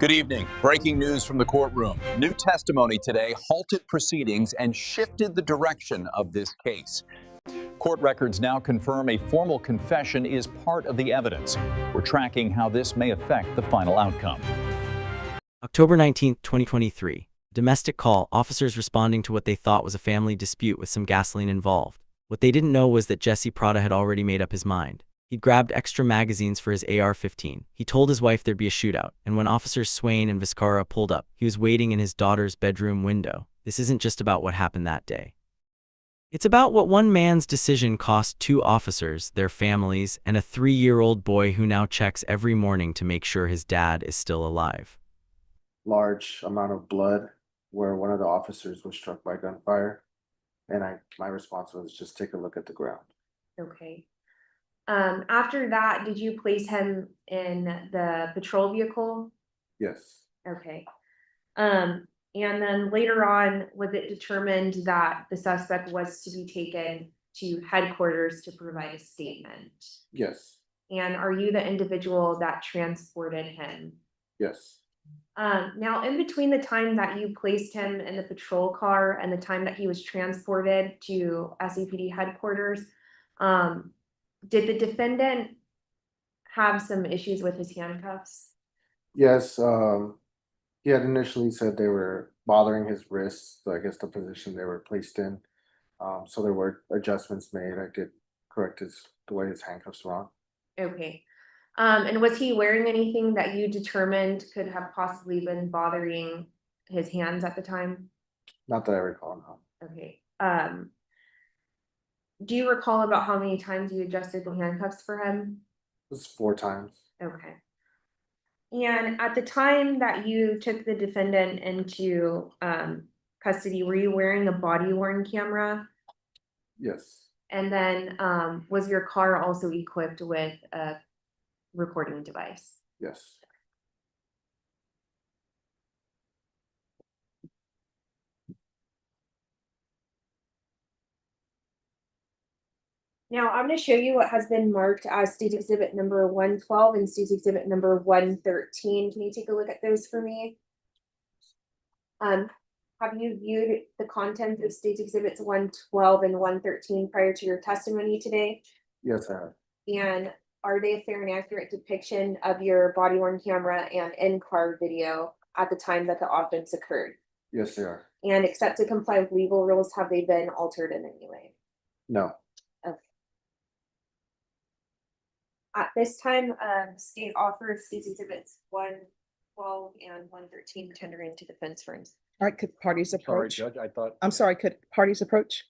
Good evening. Breaking news from the courtroom. New testimony today halted proceedings and shifted the direction of this case. Court records now confirm a formal confession is part of the evidence. We're tracking how this may affect the final outcome. October 19, 2023. Domestic call, officers responding to what they thought was a family dispute with some gasoline involved. What they didn't know was that Jesse Prada had already made up his mind. He'd grabbed extra magazines for his AR-15. He told his wife there'd be a shootout, and when Officers Swain and Vizcarra pulled up, he was waiting in his daughter's bedroom window. This isn't just about what happened that day. It's about what one man's decision cost two officers, their families, and a 3-year-old boy who now checks every morning to make sure his dad is still alive. Large amount of blood where one of the officers was struck by gunfire, and my response was just take a look at the ground. Okay. After that, did you place him in the patrol vehicle? Yes. Okay. And then later on, was it determined that the suspect was to be taken to headquarters to provide a statement? Yes. And are you the individual that transported him? Yes. Now, in between the time that you placed him in the patrol car and the time that he was transported to SAPD headquarters, did the defendant have some issues with his handcuffs? Yes. He had initially said they were bothering his wrists, I guess the position they were placed in. So there were adjustments made. I did correct the way his handcuffs were on. Okay. And was he wearing anything that you determined could have possibly been bothering his hands at the time? Not that I recall now. Okay. Do you recall about how many times you adjusted the handcuffs for him? It was 4 times. Okay. And at the time that you took the defendant into custody, were you wearing a body-worn camera? Yes. And then was your car also equipped with a recording device? Yes. Now I'm going to show you what has been marked as State Exhibit number 112 and State Exhibit number 113. Can you take a look at those for me? Have you viewed the contents of State Exhibits 112 and 113 prior to your testimony today? Yes, I have. And are they a fair and accurate depiction of your body-worn camera and in-car video at the time that the offense occurred? Yes, they are. And except to comply with legal rules, have they been altered in any way? No. Okay. At this time, state offers State Exhibits 112 and 113 tendering to defense firms. All right, could parties Sorry, approach? Judge, I thought. I'm sorry, could parties approach?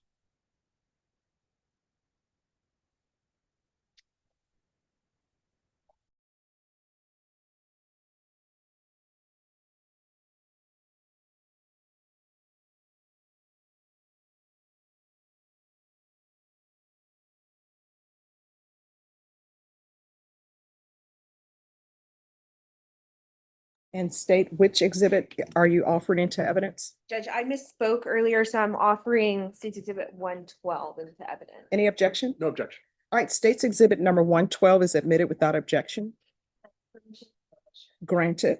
And state which exhibit are you offering into evidence? Judge, I misspoke earlier, so I'm offering State Exhibit 112 into evidence. Any objection? No objection. All right, state's exhibit number 112 is admitted without objection. Granted.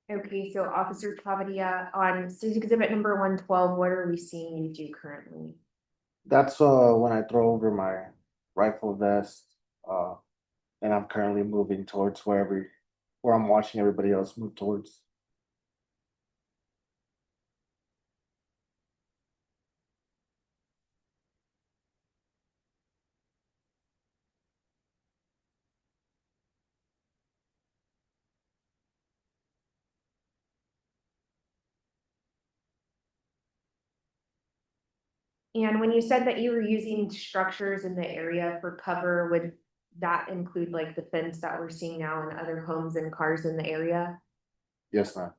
Okay, so Officer Clavadia, on State Exhibit number 112, what are we seeing you do currently? That's when I throw over my rifle vest, and I'm currently moving towards where I'm watching everybody else move towards. And when you said that you were using structures in the area for cover, would that include like the fence that we're seeing now in other homes and cars in the area? Yes, ma'am.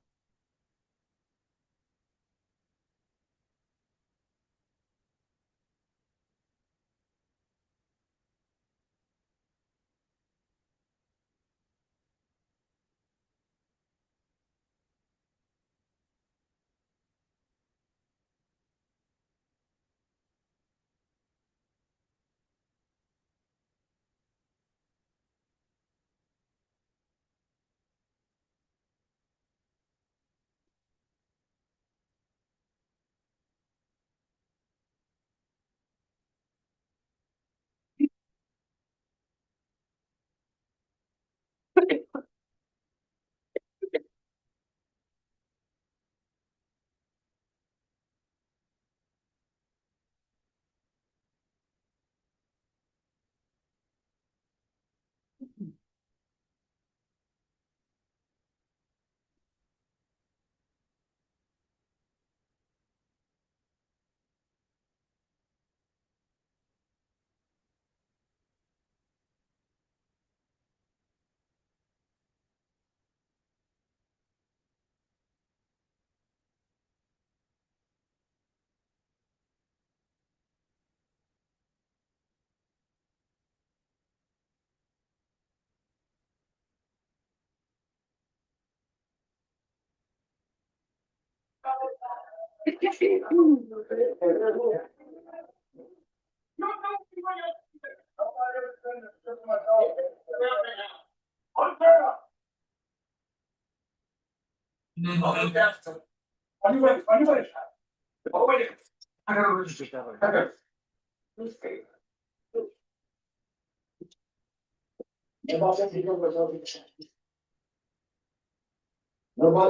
Nobody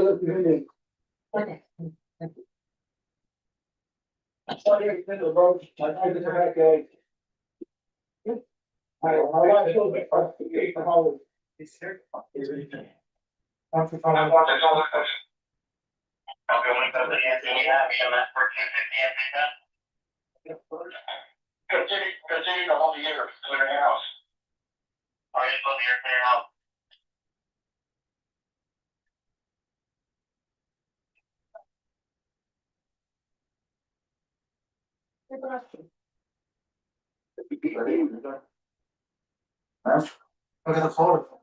else can hear me. Somebody in the road, I did the back end. I like to be first to get the whole. It's here. I'm for fun. Okay, when it comes to Anthony, yeah, me on that 1450 Anthony. Continue the whole year, clear house. Are you supposed to clear house? Look at the photo.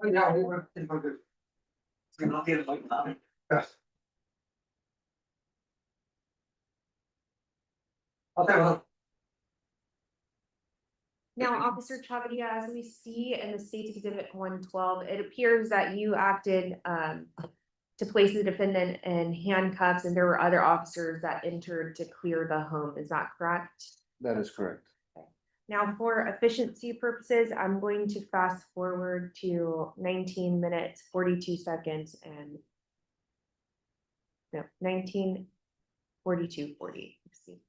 Yeah, we were good. You're not here like that. Yes. Okay, well. Now, Officer Chavia, as we see in the State's Exhibit 112, it appears that you acted to place the defendant in handcuffs, and there were other officers that entered to clear the home. Is that correct? That is correct. Now, for efficiency purposes, I'm going to fast forward to 19 minutes, 42 seconds, and no, 19:42:40. Excuse me.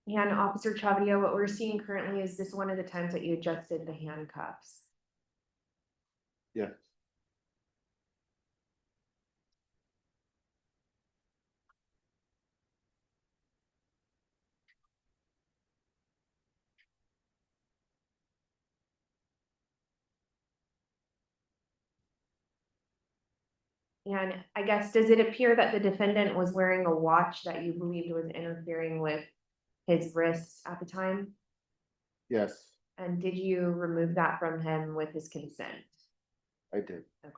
And Officer Chavia, what we're seeing currently is this one of the times that you adjusted the handcuffs. Yeah. And I guess, does it appear that the defendant was wearing a watch that you believed was interfering with his wrist at the time? Yes, And did you remove that from him with his consent? I did. Okay.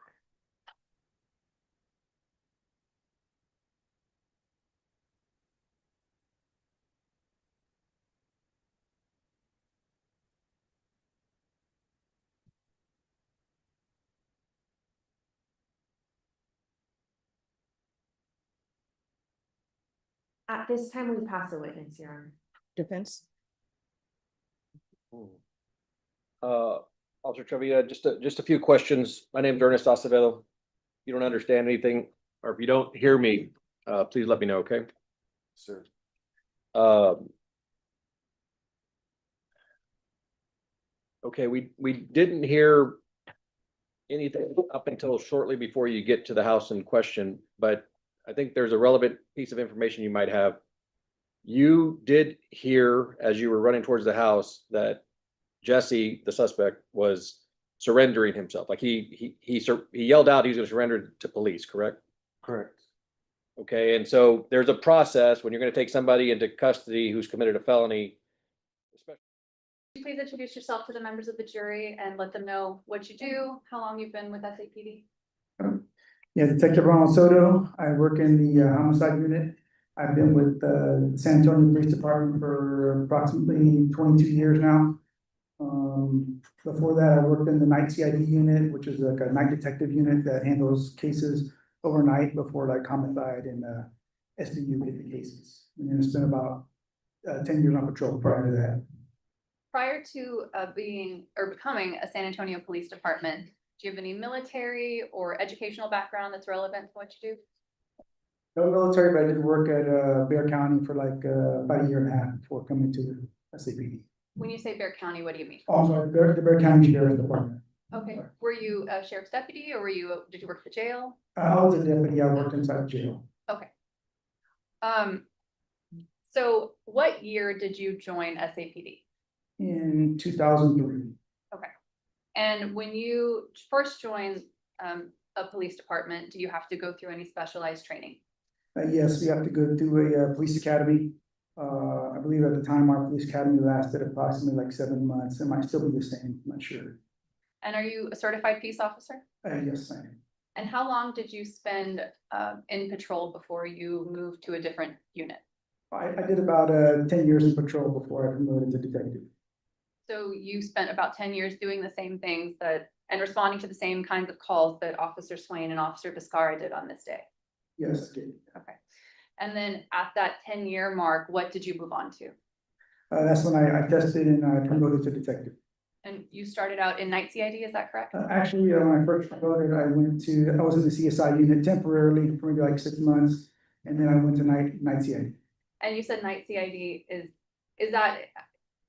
At this time, we pass the witness, Your Honor. Defense? Officer Travia, just a few questions. My name is Ernest Acevedo. If you don't understand anything, or if you don't hear me, please let me know, okay? Sir. Okay, we didn't hear anything up until shortly before you get to the house in question, but I think there's a relevant piece of information you might have. You did hear, as you were running towards the house, that Jesse, the suspect, was surrendering himself. Like he yelled out he was going to surrender to police, correct? Correct. Okay, and so there's a process when you're going to take somebody into custody who's committed a felony. Please introduce yourself to the members of the jury and let them know what you do, how long you've been with SAPD. Yeah, Detective Ronald Soto. I work in the homicide unit. I've been with the San Antonio Police Department for approximately 22 years now. Before that, I worked in the night CID unit, which is like a night detective unit that handles cases overnight before like homicide and SVU get the cases. And it's been about 10 years on patrol prior to that. Prior to being or becoming a San Antonio Police Department, do you have any military or educational background that's relevant to what you do? No military, but I did work at Bexar County for like about a year and a half before coming to the SAPD. When you say Bexar County, what do you mean? Oh, I'm sorry, the Bexar County Sheriff's Department. Okay, were you a sheriff's deputy or did you work at the jail? I was a deputy. I worked inside jail. Okay. So what year did you join SAPD? In 2003. Okay. And when you first joined a police department, do you have to go through any specialized training? Yes, we have to go through a police academy. I believe at the time our police academy lasted approximately like 7 months. It might still be the same, I'm not sure. And are you a certified peace officer? Yes, I am. And how long did you spend in patrol before you moved to a different unit? I did about 10 years in patrol before I promoted to detective. So you spent about 10 years doing the same things and responding to the same kinds of calls that Officer Swain and Officer Viscara did on this day? Yes, I did. Okay. And then at that 10-year mark, what did you move on to? That's when I tested and I promoted to detective. And you started out in night CID, is that correct? Actually, when I first promoted, I was in the CSI unit temporarily for maybe like 6 months. And then I went to night CID. And you said night CID is that,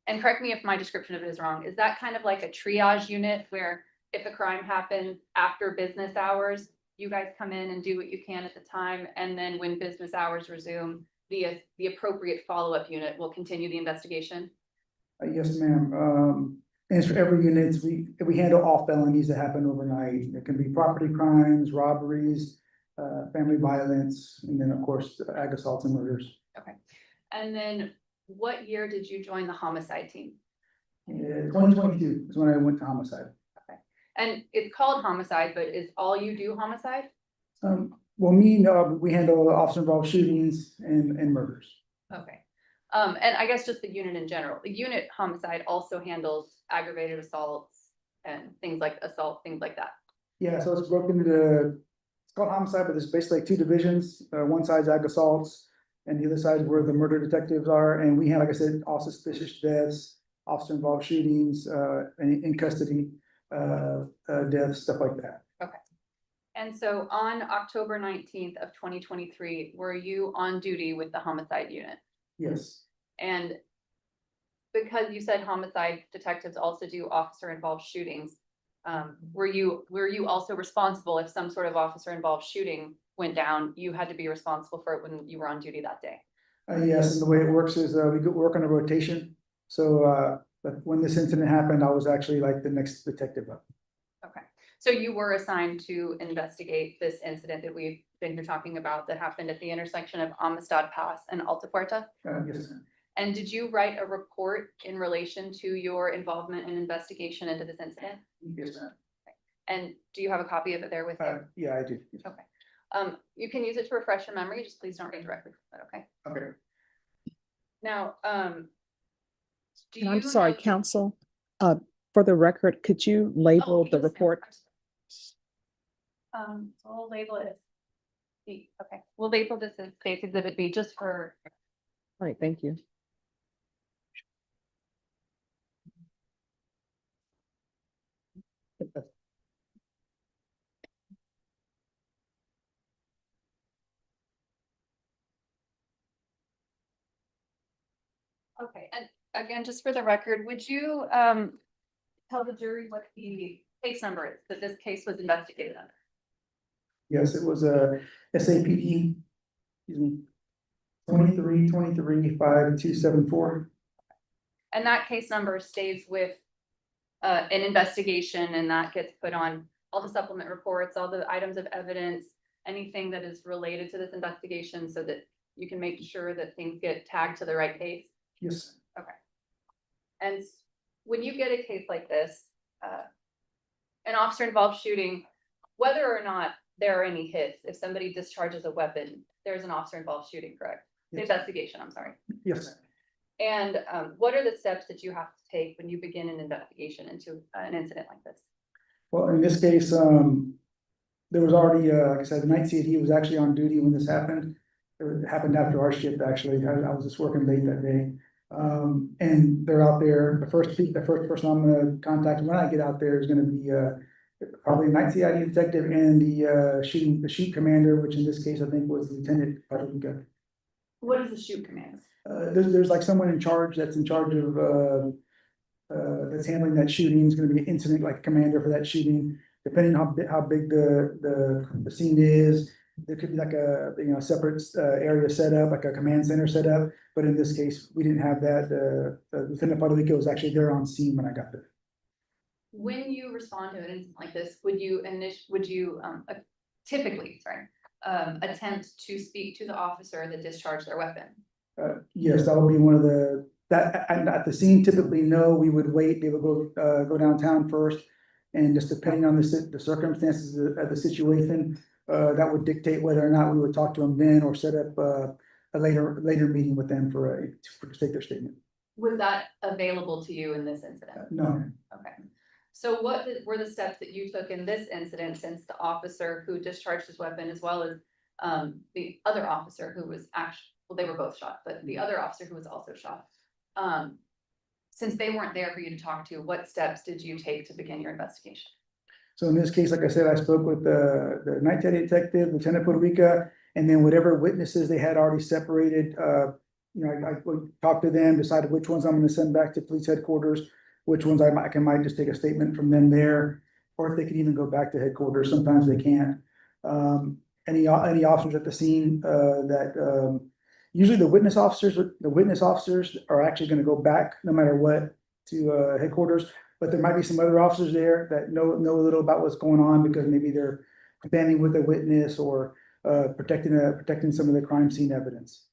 and correct me if my description of it is wrong, is that kind of like a triage unit where if a crime happens after business hours, you guys come in and do what you can at the time, and then when business hours resume, the appropriate follow-up unit will continue the investigation? Yes, ma'am. And for every unit, we handle all felonies that happen overnight. It can be property crimes, robberies, family violence, and then of course, ag assaults and murders. Okay. And then what year did you join the homicide team? 2022 is when I went to homicide. Okay. And it's called homicide, but is all you do homicide? Well, we handle officer-involved shootings and murders. Okay. And I guess just the unit in general. The unit homicide also handles aggravated assaults and things like that. Yeah, so it's broken into, it's called homicide, but there's basically like 2 divisions. One side's ag assaults, and the other side is where the murder detectives are. And we have, like I said, all suspicious deaths, officer-involved shootings, in custody, deaths, stuff like that. Okay. And so on October 19th of 2023, were you on duty with the homicide unit? Yes. And because you said homicide detectives also do officer involved shootings. Were you also responsible if some sort of officer involved shooting went down, you had to be responsible for it when you were on duty that day? Yes, and the way it works is, we could work on a rotation. So, but when this incident happened, I was actually like the next detective up. Okay, so you were assigned to investigate this incident that we've been here talking about that happened at the intersection of Amistad Pass and Alta Puerta? Yes, ma'am. And did you write a report in relation to your involvement and investigation into this incident? Yes, ma'am. And do you have a copy of it there with you? Yeah, I do. Okay. You can use it to refresh your memory, just please don't read directly from it, okay? Okay. Now, do And I'm you sorry, know- counsel, for the record, could you Oh, label the yes, ma'am. report? So we'll label it as B, okay, we'll label this as case exhibit B just for, All right, thank you. okay, and again, just for the record, would you, tell the jury what the case number is that this case was investigated under? Yes, it was a SAPD, excuse me, 23-5274. And that case number stays with an investigation, and that gets put on all the supplement reports, all the items of evidence, anything that is related to this investigation, so that you can make sure that things get tagged to the right case. Yes. And when you get a case like this, an officer involved shooting, whether or not there are any hits, if somebody discharges a weapon, there's an officer involved shooting, correct? The Yes. investigation, I'm sorry. Yes. And what are the steps that you have to take when you begin an investigation into an incident like this? Well, in this case, there was already, like I said, night CAD was actually on duty when this happened. It happened after our shift, actually. I was just working late that day. And they're out there. The first person I'm gonna contact when I get out there is gonna be, probably a night CID detective and the shoot commander, which in this case, I think was Lieutenant Paduca. What is the shoot command? There's like someone in charge that's in charge of, that's handling that shooting. It's gonna be an incident like commander for that shooting. Depending on how big the scene is, there could be like a, separate area set up, like a command center set up. But in this case, we didn't have that. Lieutenant Paduca was actually there on scene when I got there. When you respond to an incident like this, would you typically, attempt to speak to the officer that discharged their weapon? Yes, that would be one of and at the scene, typically, no, we would wait. They would go downtown first. And just depending on the circumstances of the situation, that would dictate whether or not we would talk to them then or set up a later meeting with them to take their statement. Was that available to you in this incident? No. Okay. So what were the steps that you took in this incident, since the officer who discharged his weapon, as well as the other officer who was well, they were both shot, but the other officer who was also shot, since they weren't there for you to talk to, what steps did you take to begin your investigation? So in this case, like I said, I spoke with the night detective, Lieutenant Puerto, and then whatever witnesses they had already separated, I would talk to them, decided which ones I'm gonna send back to police headquarters, which ones I might just take a statement from them there, or if they could even go back to headquarters. Sometimes they can't. Any officers at the scene, usually the witness officers are actually gonna go back no matter what to headquarters. But there might be some other officers there that know a little about what's going on, because maybe they're standing with a witness or protecting some of the crime scene evidence.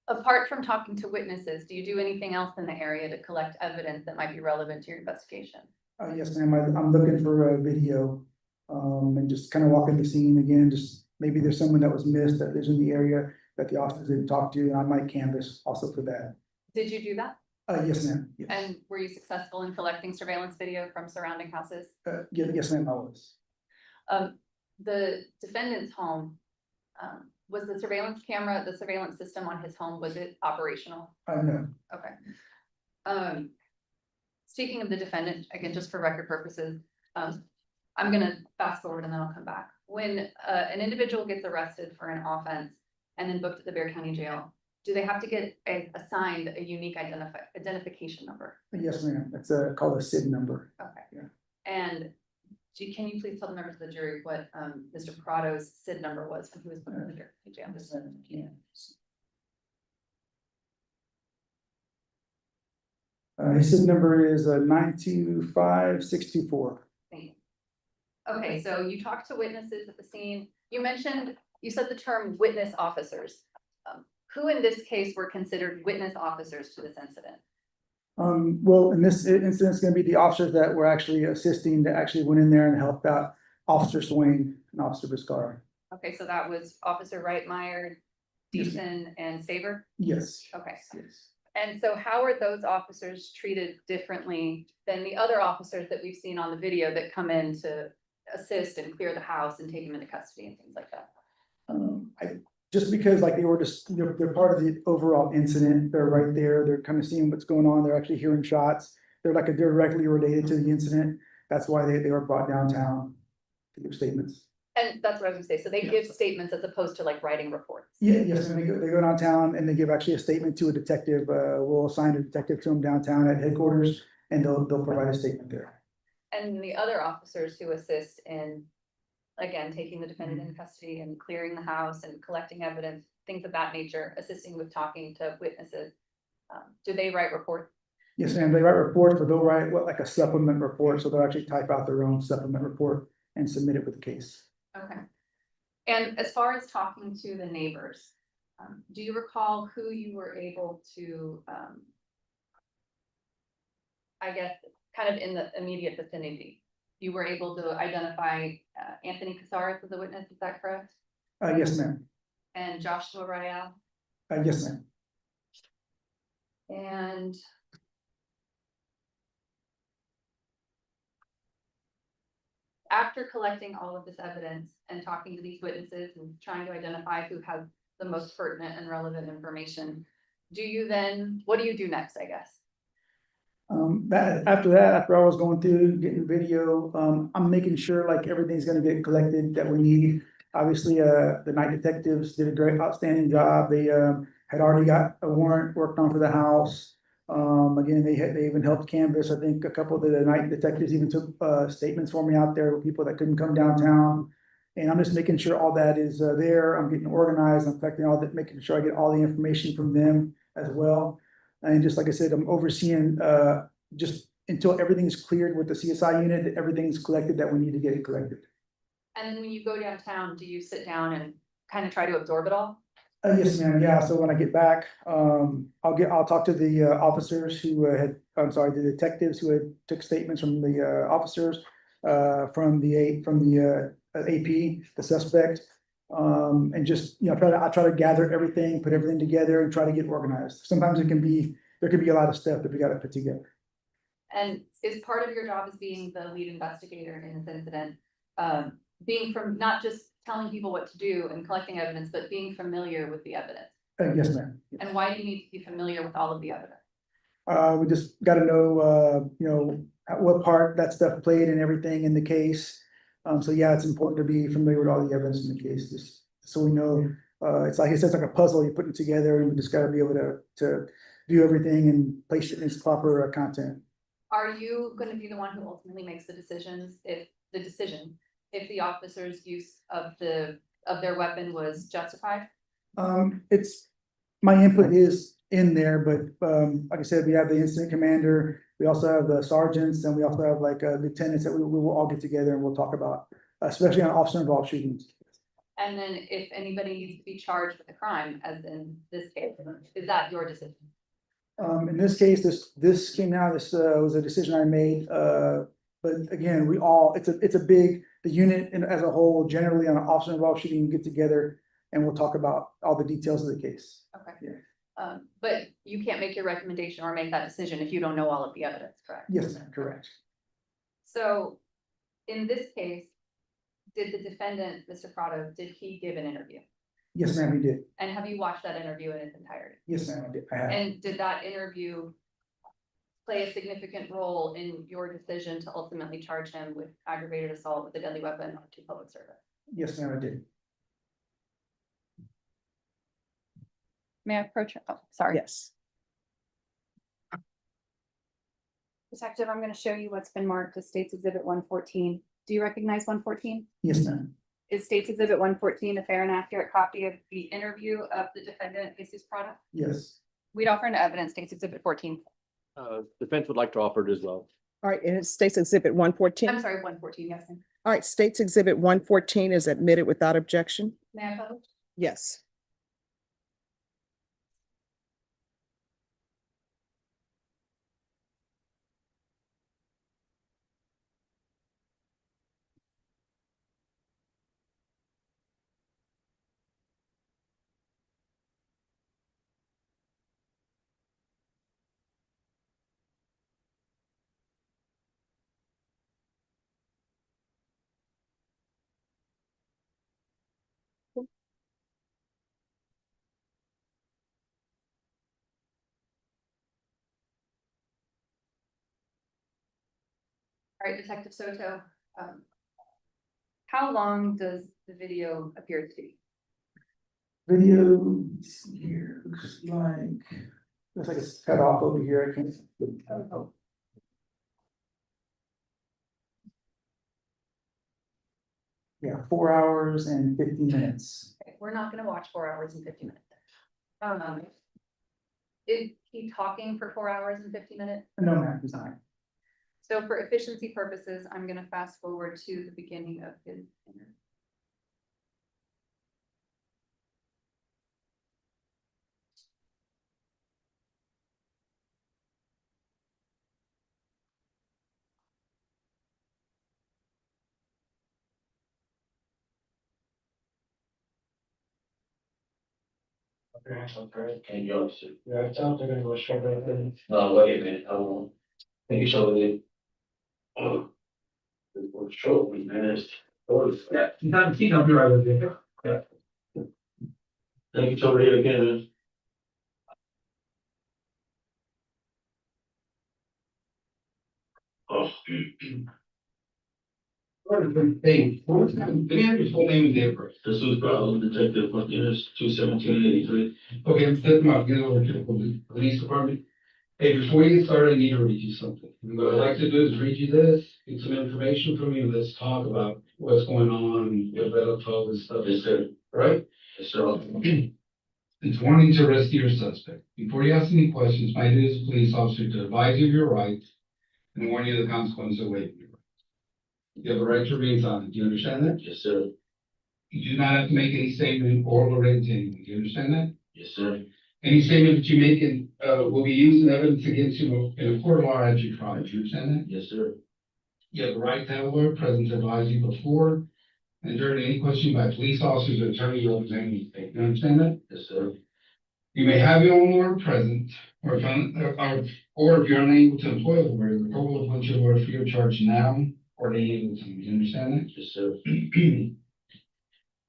Apart from talking to witnesses, do you do anything else in the area to collect evidence that might be relevant to your investigation? Yes, ma'am. I'm looking for a video, and just kind of walking the scene again. Just maybe there's someone that was missed that lives in the area that the officers didn't talk to, and I might canvass also for that. Did you do that? Yes, ma'am. Yes. And were you successful in collecting surveillance video from surrounding houses? Yes, ma'am, I was. The defendant's home, was the surveillance camera, the surveillance system on his home, was it operational? No. Okay. Speaking of the defendant, again, just for record purposes, I'm gonna fast forward and then I'll come back. When an individual gets arrested for an offense and then booked at the Bexar County Jail, do they have to get assigned a unique identification number? Yes, ma'am. It's called a SID number. Okay. Yeah. And can you please tell the members of the jury what Mr. Prado's SID number was when he was put in the jail? His SID number is 925624. Thank you. Okay, so you talked to witnesses at the scene. You said the term witness officers. Who in this case were considered witness officers to this incident? Well, in this incident, it's gonna be the officers that were actually assisting, that actually went in there and helped out Officer Swain and Officer Viscar. Okay, so that was Officer Reitmeyer, Yes. Deason, and Saber? Yes. Okay. Yes. And so how are those officers treated differently than the other officers that we've seen on the video that come in to assist and clear the house and take them into custody and things like that? Just because like they're part of the overall incident, they're right there, they're kind of seeing what's going on, they're actually hearing shots. They're like directly related to the incident. That's why they were brought downtown to give statements. And that's what I was gonna say. So they Yeah. give statements as opposed to like writing reports. Yeah, yes, and they go downtown and they give actually a statement to a detective. We'll assign a detective to them downtown at headquarters and they'll provide a statement there. And the other officers who assist in, again, taking the defendant into custody and clearing the house and collecting evidence, things of that nature, assisting with talking to witnesses. Do they write reports? Yes, ma'am, they write reports, but they'll write like a supplement report, so they'll actually type out their own supplement report and submit it with the case. Okay. And as far as talking to the neighbors, do you recall who you were able to, I guess, kind of in the immediate vicinity? You were able to identify Anthony Casares as a witness, is that correct? Yes, ma'am. And Joshua Royale? Yes, ma'am. And after collecting all of this evidence and talking to these witnesses and trying to identify who has the most pertinent and relevant information, what do you do next, I guess? After I was going through getting video, I'm making sure like everything's gonna get collected that we need. Obviously, the night detectives did a great outstanding job. They had already got a warrant worked on for the house. Again, they even helped canvass. I think a couple of the night detectives even took statements for me out there with people that couldn't come downtown. And I'm just making sure all that is there. I'm getting organized. I'm collecting all that, making sure I get all the information from them as well. And just like I said, I'm overseeing just until everything's cleared with the CSI unit, that everything's collected that we need to get it collected. And then when you go downtown, do you sit down and kind of try to absorb it all? Yes, ma'am. Yeah. So when I get back, I'll talk to the officers who the detectives who had took statements from the officers, from the AP, the suspect, and just, I try to gather everything, put everything together and try to get organized. Sometimes there can be a lot of stuff that we got to put together. And is part of your job as being the lead investigator in this incident, being from not just telling people what to do and collecting evidence, but being familiar with the evidence? Yes, ma'am. And why do you need to be familiar with all of the evidence? We just got to know, what part that stuff played and everything in the case. So yeah, it's important to be familiar with all the evidence in the case, just so we know. It's like a puzzle you're putting together, and we just got to be able to view everything and place it in its proper content. Are you going to be the one who ultimately makes the decisions if the officer's use of their weapon was justified? It's my input is in there, but like I said, we have the incident commander, we also have the sergeants, and we also have like lieutenants that we will all get together and we'll talk about, especially on officer involved shootings. And then if anybody needs to be charged with a crime, as in this case, is that your decision? In this case, this came out, this was a decision I made, but again, the unit as a whole, generally on an officer involved shooting, get together and we'll talk about all the details of the case. Okay. Yeah. But you can't make your recommendation or make that decision if you don't know all of the evidence, correct? Yes, ma'am, correct. So in this case, did the defendant, Mr. Prado, did he give an interview? Yes, ma'am, he did. And have you watched that interview in its entirety? Yes, ma'am, I did. I have. And did that interview play a significant role in your decision to ultimately charge him with aggravated assault with a deadly weapon to public service? Yes, ma'am, I did. May I approach? Oh, sorry. Yes. Detective, I'm gonna show you what's been marked as State's Exhibit 114. Do you recognize 114? Yes, ma'am. Is State's Exhibit 114 a fair and accurate copy of the interview of the defendant, Jesus Prada? Yes. We'd offer into evidence State's Exhibit 14. Defense would like to offer it as well. All right, and it states Exhibit 114. I'm sorry, 114, yes. Ma'am. All right, states Exhibit 114 is admitted without objection. May I publish? Yes. All right, Detective Soto. How long does the video appear to be? Video, let's see here, looks like it's cut off over here. I can't. Oh. Yeah, 4 hours and 50 minutes. Okay, we're not gonna watch 4 hours and 50 minutes. Is he talking for 4 hours and 50 minutes? No, ma'am, he's not. So for efficiency purposes, I'm gonna fast forward to the beginning of his interview. Okay, and yours. Yeah, I thought they're gonna go straight right there. No, wait a minute, I won't. Thank you, so it. Oh. It was short, we managed. Oh, yeah. Sometimes he don't be right with you. Yeah. Thank you, so here again. Oh. Hey, let me have your full name and date of birth. This was Detective Martinez, 21783. Okay, I'm stepping out, get over to the police department. Hey, before you get started, I need to read you something. What I'd like to do is read you this, get some information from you, let's talk about what's going on, what Beto told and stuff. Yes, sir. Right? Yes, sir. It's warning to rescue your suspect. Before you ask any questions, my duty as a police officer to advise you of your rights and warn you of the consequences of waiving your rights. You have a right to remain silent. Do you understand that? Yes, sir. You do not have to make any statement oral or written to anyone. Do you understand that? Yes, sir. Any statement that you make will be used in evidence against you in a court of law as you try. Do you understand that? Yes, sir. You have a right to have a lawyer present to advise you before and during any question by police officers or attorney representing you. Do you understand that? Yes, sir. You may have your own lawyer present, or if you're unable to employ a lawyer, the court will appoint your lawyer free of charge now or at any other time. Do you understand that? Yes, sir. If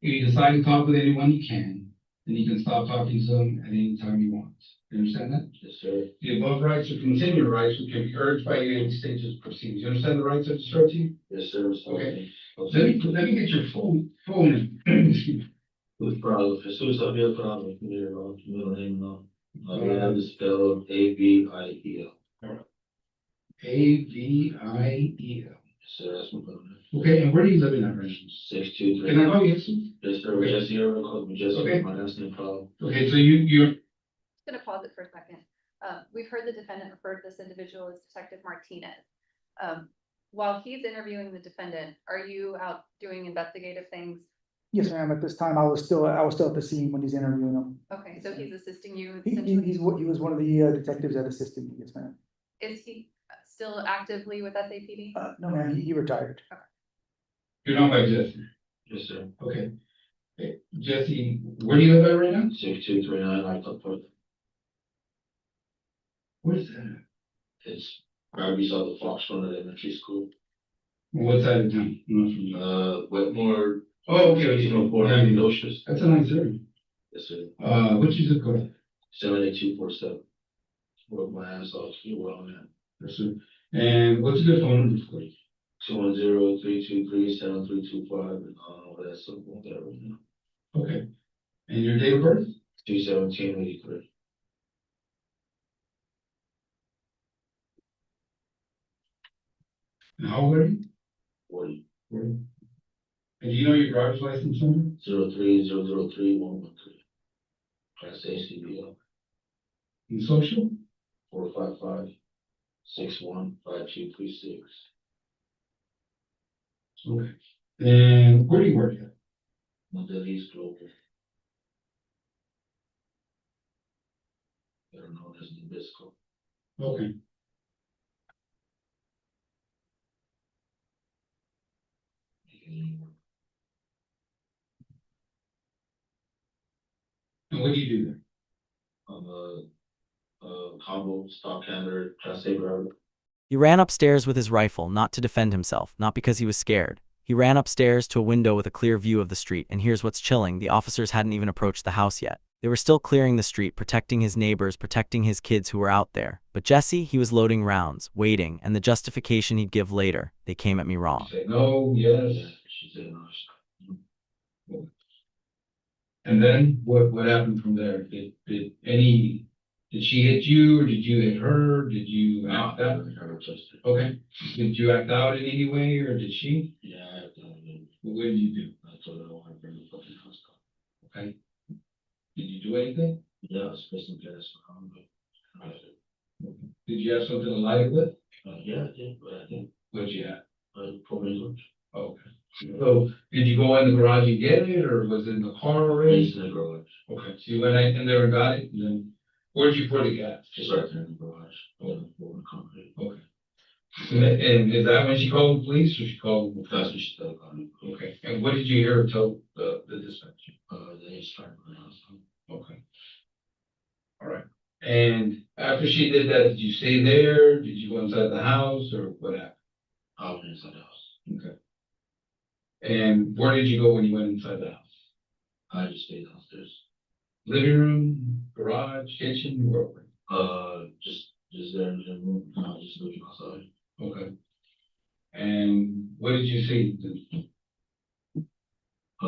you decide to talk with anyone, you can, and you can stop talking to them at any time you want. Do you understand that? Yes, sir. The above rights or continuing rights which can be urged by you in any stages of proceedings. You understand the rights I've described to you? Yes, sir. Okay. Let me get your full name. Excuse me. With problem, Jesus Javier Prado, middle name, Javier is spelled A-V-I-E-L. A-V-I-E-L. Sir, that's my brother. Okay, and where do you live in that range? 623. Can I call you? Yes, sir. Okay. Jesse, you're called me Jesse. Okay. My last name, Prado. Okay, so you're. Just gonna pause it for a second. We've heard the defendant refer to this individual as Detective Martinez. While he's interviewing the defendant, are you out doing investigative things? Yes, ma'am. At this time, I was still at the scene when he's interviewing him. Okay, so he's assisting you. He was one of the detectives that assisted me. Yes, ma'am. Is he still actively with SAPD? No, ma'am. He retired. Okay. You're not by Jesse? Yes, sir. Okay. Hey, Jesse, where do you live at right now? 6239 Lightfoot. Where's that? It's right beside the Fox Run Elementary School. What side of town? Wetmore. Oh, okay. You know, that's a nice area. Yes, sir. What's your zip code? 78247. Work my ass off. You're well on that. Yes, sir. And what's a good phone number for you? 210-323-7325. And that's something like that right now. Okay. And your date of birth? 21783. And how old are you? 40. 40. And do you know your driver's license number? 03003 Class A CBL. And social? 455-615236. Okay. And where do you work at? Middle East Global. Better known as Nabisco. Okay. And what do you do there? I'm a combo stock handler, Class A driver. He ran upstairs with his rifle, not to defend himself, not because he was scared. He ran upstairs to a window with a clear view of the street, and here's what's chilling: the officers hadn't even approached the house yet. They were still clearing the street, protecting his neighbors, protecting his kids who were out there. But Jesse, he was loading rounds, waiting, and the justification he'd give later: they came at me wrong. Say no, yes. She said no. And then what happened from there? Did she hit you, or did you hit her? Did you act out? Okay. Did you act out in any way, or did she? Yeah, I acted out. What did you do? I told her I want to bring the fucking house down. Okay. Did you do anything? Yeah, I was pressing gas for her. Did you have something to light it with? Yeah, I did, but I think. What'd you have? Propane. Okay. So did you go in the garage and get it, or was it in the car already? In the garage. Okay, so you went in there and got it, and then where'd you put it at? Just right there in the garage. Over concrete. Okay. And is that when she called the police, or she called? That's when she started calling. Okay. And what did you hear her tell the dispatcher? They started my house. Okay. All right. And after she did that, did you stay there? Did you go inside the house, or what happened? I went inside the house. Okay. And where did you go when you went inside the house? I just stayed downstairs. Living room, garage, kitchen, where? Just there in the room. Just looking outside. Okay. And what did you see? I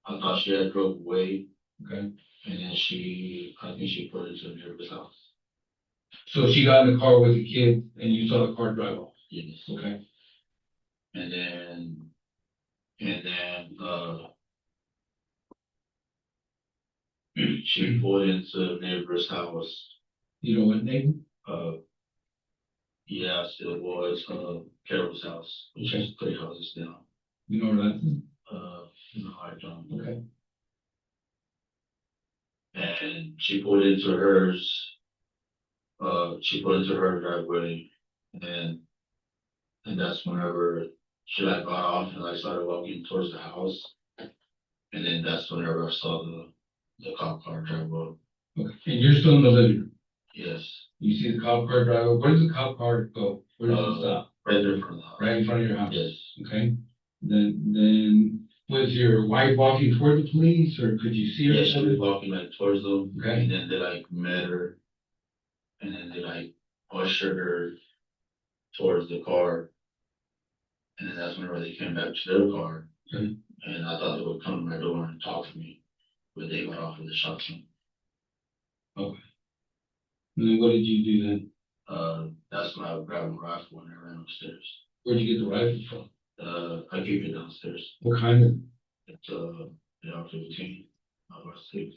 thought she had drove away. Okay. And then I think she put it to the neighbor's house. So she got in the car with the kid, and you saw the car drive off? Yes. Okay. And then she pulled into the neighbor's house. You know what neighbor? Yes, it was Carol's house, which is 3 houses down. You know where that's? No, I don't. Okay. And she pulled into hers. She pulled into her driveway, and that's whenever she got off and I started walking towards the house. And then that's whenever I saw the cop car drive up. Okay. And you're still in the living room? Yes. You see the cop car drive up. Where does the cop car go? Where does it stop? Right there in front of the house. Right in front of your house? Yes. Okay. Then was your wife walking toward the police, or could you see her? Yes, she was walking towards them. Okay. And then they met her. And then they ushered her towards the car. And then that's whenever they came back to their car. Okay. And I thought they would come to my door and talk to me, but they got off with the shotgun. Okay. And then what did you do then? That's when I grabbed my rifle and I ran upstairs. Where'd you get the rifle from? I keep it downstairs. What kind of? It's the AR-15. AR-6.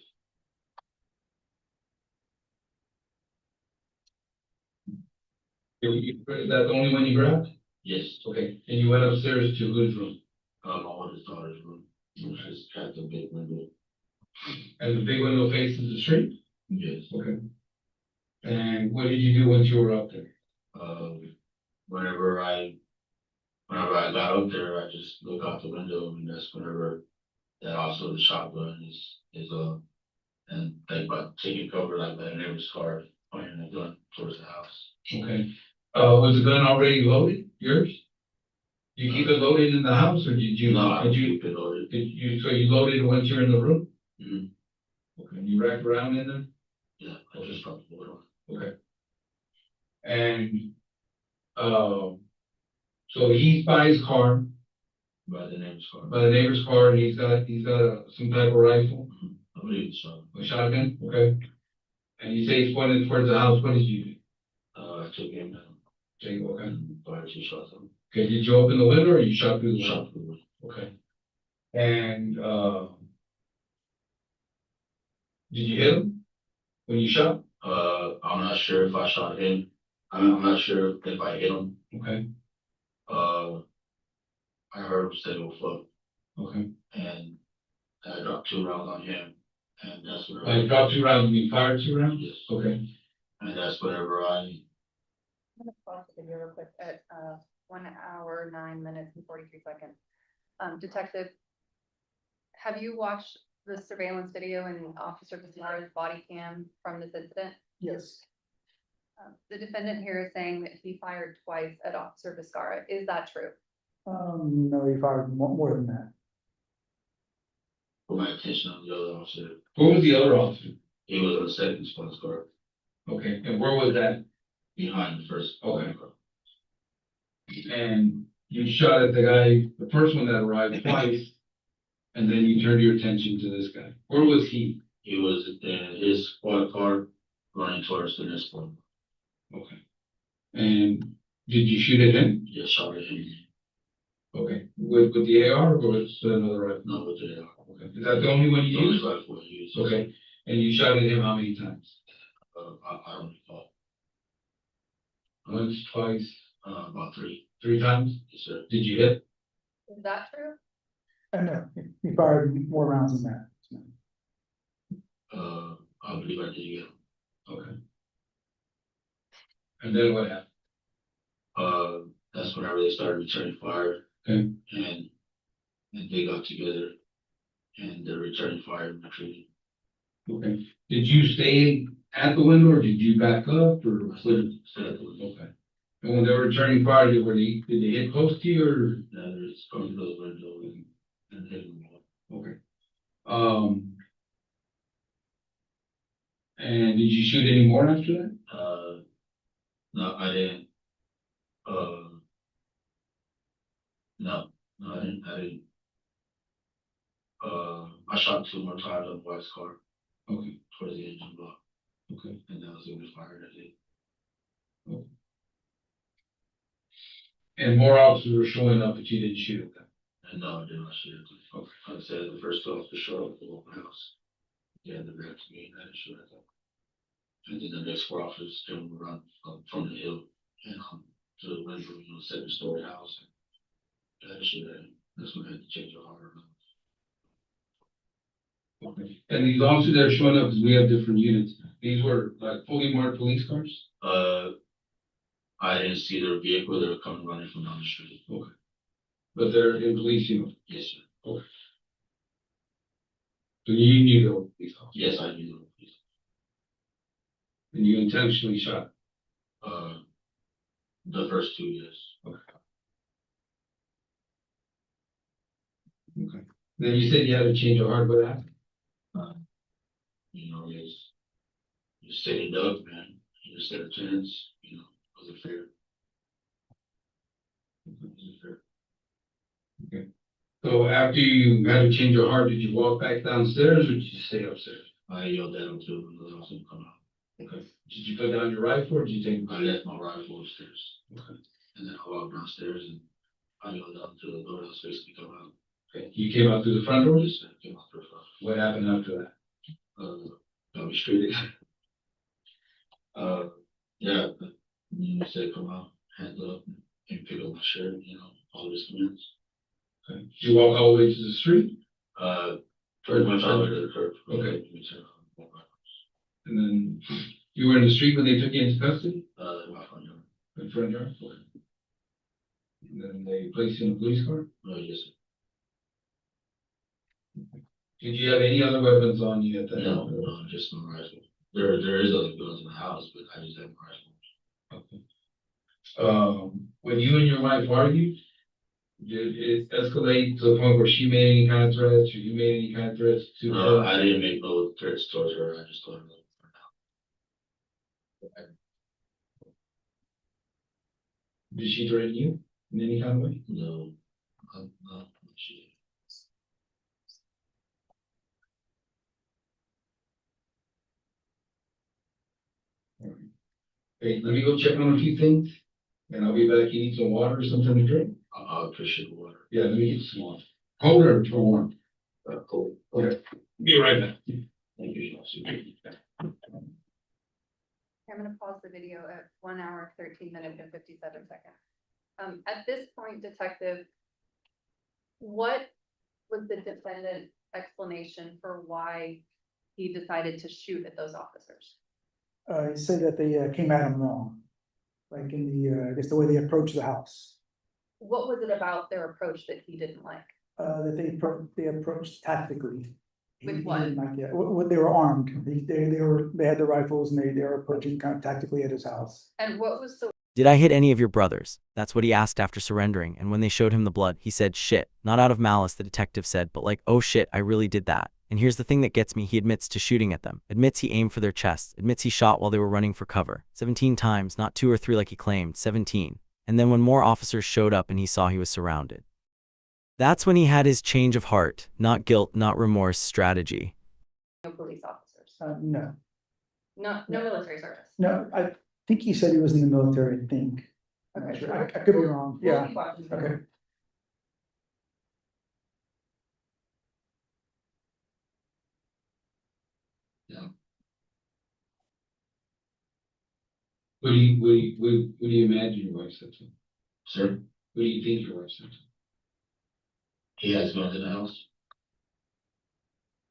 Is that the only one you grabbed? Yes. Okay. And you went upstairs to whose room? My oldest daughter's room. She's got the big window. And the big window faces the street? Yes. Okay. And what did you do once you were up there? Whenever I got up there, I just look out the window, and that's whenever that also the shotgun is and they about taking cover by the neighbor's car, pointing the gun towards the house. Okay. Was the gun already loaded? Yours? You keep it loaded in the house, or did you? No, did you keep it loaded? So you loaded it once you're in the room? Mm-hmm. Okay. You racked around in there? Yeah, I just dropped the load on. Okay. And so he's by his car. By the neighbor's car. By the neighbor's car, and he's got some type of rifle. Mm-hmm. I believe it's a shotgun, okay. And you say it's pointed towards the house, what did you do? I took him down. Take, okay. Fired 2 shots at him. Okay, did you open the window or you shot through the window? Shot through the window. Okay. And, did you hit him when you shot? I'm not sure if I shot him. I'm not sure if I hit him. Okay. I heard him say, "Oh fuck." Okay. And I dropped 2 rounds on him, and that's where. I dropped 2 rounds, you fired 2 rounds? Yes. Okay. And that's whenever I'm gonna pause the video real quick at 1 hour, 9 minutes and 43 seconds. Detective, have you watched the surveillance video and Officer Pizarro's body cam from this incident? Yes. The defendant here is saying that he fired twice at Officer Viscara. Is that true? No, he fired more than that. put my attention on the other officer. Who was the other officer? He was on the second squad car. Okay, and where was that? Behind the first. Okay. And you shot at the guy, the first one that arrived twice, and then you turned your attention to this guy. Where was he? He was in his squad car running towards the next one. Okay. And did you shoot at him? Yes, shot at him. Okay, with the AR or with another rifle? No, with the AR. Okay, is that the only one you used? The only rifle I used. Okay, and you shot at him how many times? I don't recall. Once, twice? About 3. 3 times? Yes, sir. Did you hit? Is that true? No, he fired more rounds than that. I believe I did get him. Okay. And then what happened? That's whenever they started returning fire. Okay. And they got together and they're returning fire and retreating. Okay. Did you stay at the window or did you back up or? Stay at the window. Okay. And when they were returning fire, did they hit close to you or? No, they're just going to the window and hitting the wall. Okay. And did you shoot any more after that? No, I didn't. No, I didn't. I shot 2 more times on the wife's car. Okay. Towards the engine block. Okay. And that was the only fire that did. Okay. And more officers were showing up, but you didn't shoot at them? And no, I did not shoot at them. Okay. Like I said, the first officer showed up at the open house. Yeah, they ran to me and I didn't shoot at them. And then the next 4 officers came around from the hill and to the window, 7-story house. And I didn't shoot at them. That's when I had to change the order. Okay. And these officers that are showing up, because we have different units, these were like fully marked police cars? I didn't see their vehicle, they were coming running from down the street. Okay. But they're in police uniform? Yes, sir. Okay. So you knew they were police officers? Yes, I knew they were police. And you intentionally shot? The first 2, yes. Okay. Okay. Then you said you had to change your heart, what happened? You stayed up, man. You just had a chance, was it fair? Was it fair? Okay. So after you had to change your heart, did you walk back downstairs or did you stay upstairs? I yelled at him too, because I was gonna come out. Okay. Did you put down your rifle or did you take? I left my rifle upstairs. Okay. And then I walked downstairs and I yelled out to the door that was facing me come out. Okay. You came out through the front door? Yes, I came out through the front. What happened after that? Got me straight. Yeah, you said come out, hands up, and pick up my shirt, all these commands. Okay. Did you walk all the way to the street? Pretty much all the way to the curb. Okay. And then you were in the street when they took you into custody? In my front yard. In front yard? Okay. And then they placed you in a police car? Yes, sir. Did you have any other weapons on you at that time? No, just my rifle. There is other guns in the house, but I just have my rifle. Okay. When you and your wife argued, did it escalate to the point where she made any kind of threats, or you made any kind of threats to her? I didn't make no threats towards her. I just told her for now. Did she threaten you in any kind of way? No, no, she didn't. Hey, let me go check on a few things, and I'll be back. You need some water or something to drink? I'll appreciate the water. Yeah, let me get some water. Cold or warm? Cold. Okay, be right back. Thank you. I'm gonna pause the video at 1 hour, 13 minutes and 57 seconds. At this point, detective, what was the defendant's explanation for why he decided to shoot at those officers? He said that they came at him wrong, like in the, I guess the way they approached the house. What was it about their approach that he didn't like? That they approached tactically. With He what? didn't like that. They were armed. They had the rifles and they were approaching kind of tactically at his house. And what was the Did I hit any of your brothers? That's what he asked after surrendering, and when they showed him the blood, he said shit. Not out of malice, the detective said, but like, oh shit, I really did that. And here's the thing that gets me, he admits to shooting at them, admits he aimed for their chests, admits he shot while they were running for cover. 17 times, not 2 or 3 like he claimed, 17. And then when more officers showed up and he saw he was surrounded. That's when he had his change of heart, not guilt, not remorse, strategy. police officers? No, No military service? no, I think he said he was in the military, I think. I'm not Okay, sure. so I could be wrong, we'll yeah, keep watching. okay. What do you imagine your wife said to him? Sir? What do you think your wife said to him? He has guns in the house.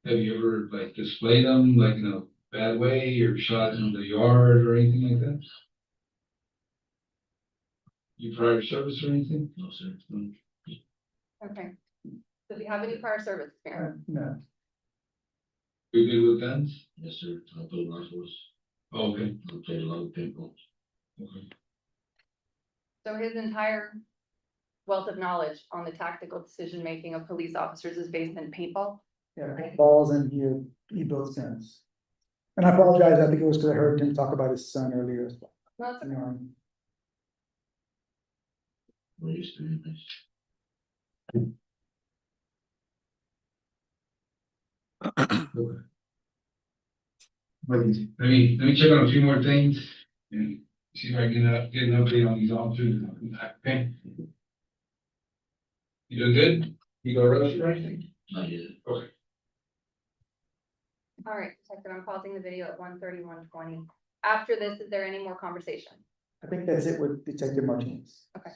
Have you ever like displayed them like in a bad way or shot in the yard or anything like that? You prior service or anything? No, sir. No. Okay. Does he have any prior service experience? No, You good with guns? Yes, sir. I build rifles. Oh, okay. I played a lot of paintballs. Okay. So his entire wealth of knowledge on the tactical decision-making of police officers is based in paintball? yeah, balls and he builds guns. And I apologize, I think it was because I heard him talk about his son earlier as well. No, that's in okay. the Army. What are you doing this? Okay. Let me check on a few more things and see if I can get an update on these officers. Okay. You doing good? You go rush or anything? Not yet. Okay. All right, detective, I'm pausing the video at 1:31:20. After this, is there any more conversation? I think that's it with Detective Martinez. Okay.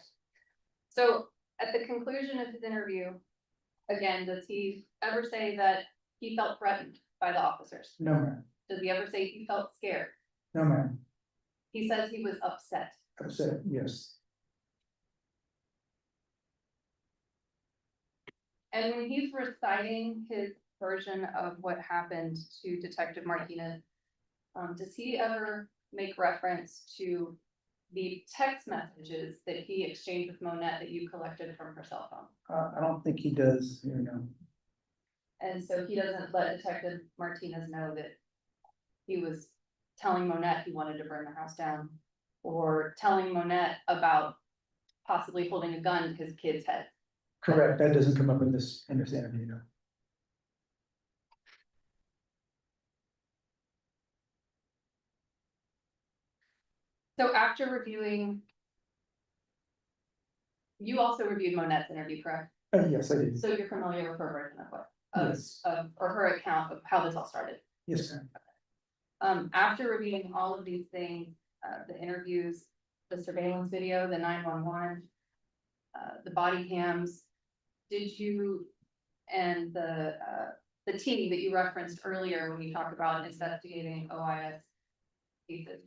So at the conclusion of his interview, again, does he ever say that he felt threatened by the officers? No, ma'am. Does he ever say he felt scared? No, ma'am. He says he was upset. Upset, yes. And when he's reciting his version of what happened to Detective Martinez, does he ever make reference to the text messages that he exchanged with Monette that you collected from her cell phone? I don't think he does, you know. And so he doesn't let Detective Martinez know that he was telling Monette he wanted to burn the house down, or telling Monette about possibly holding a gun to his kid's head. Correct, that doesn't come up in this interview, no. So after reviewing, you also reviewed Monette's interview, correct? Yes, I did. So you're familiar with her version of what, Yes. or her account of how this all started? Yes, ma'am. After reviewing all of these things, the interviews, the surveillance video, the 911, the body cams, did you and the team that you referenced earlier when you talked about investigating OIS cases,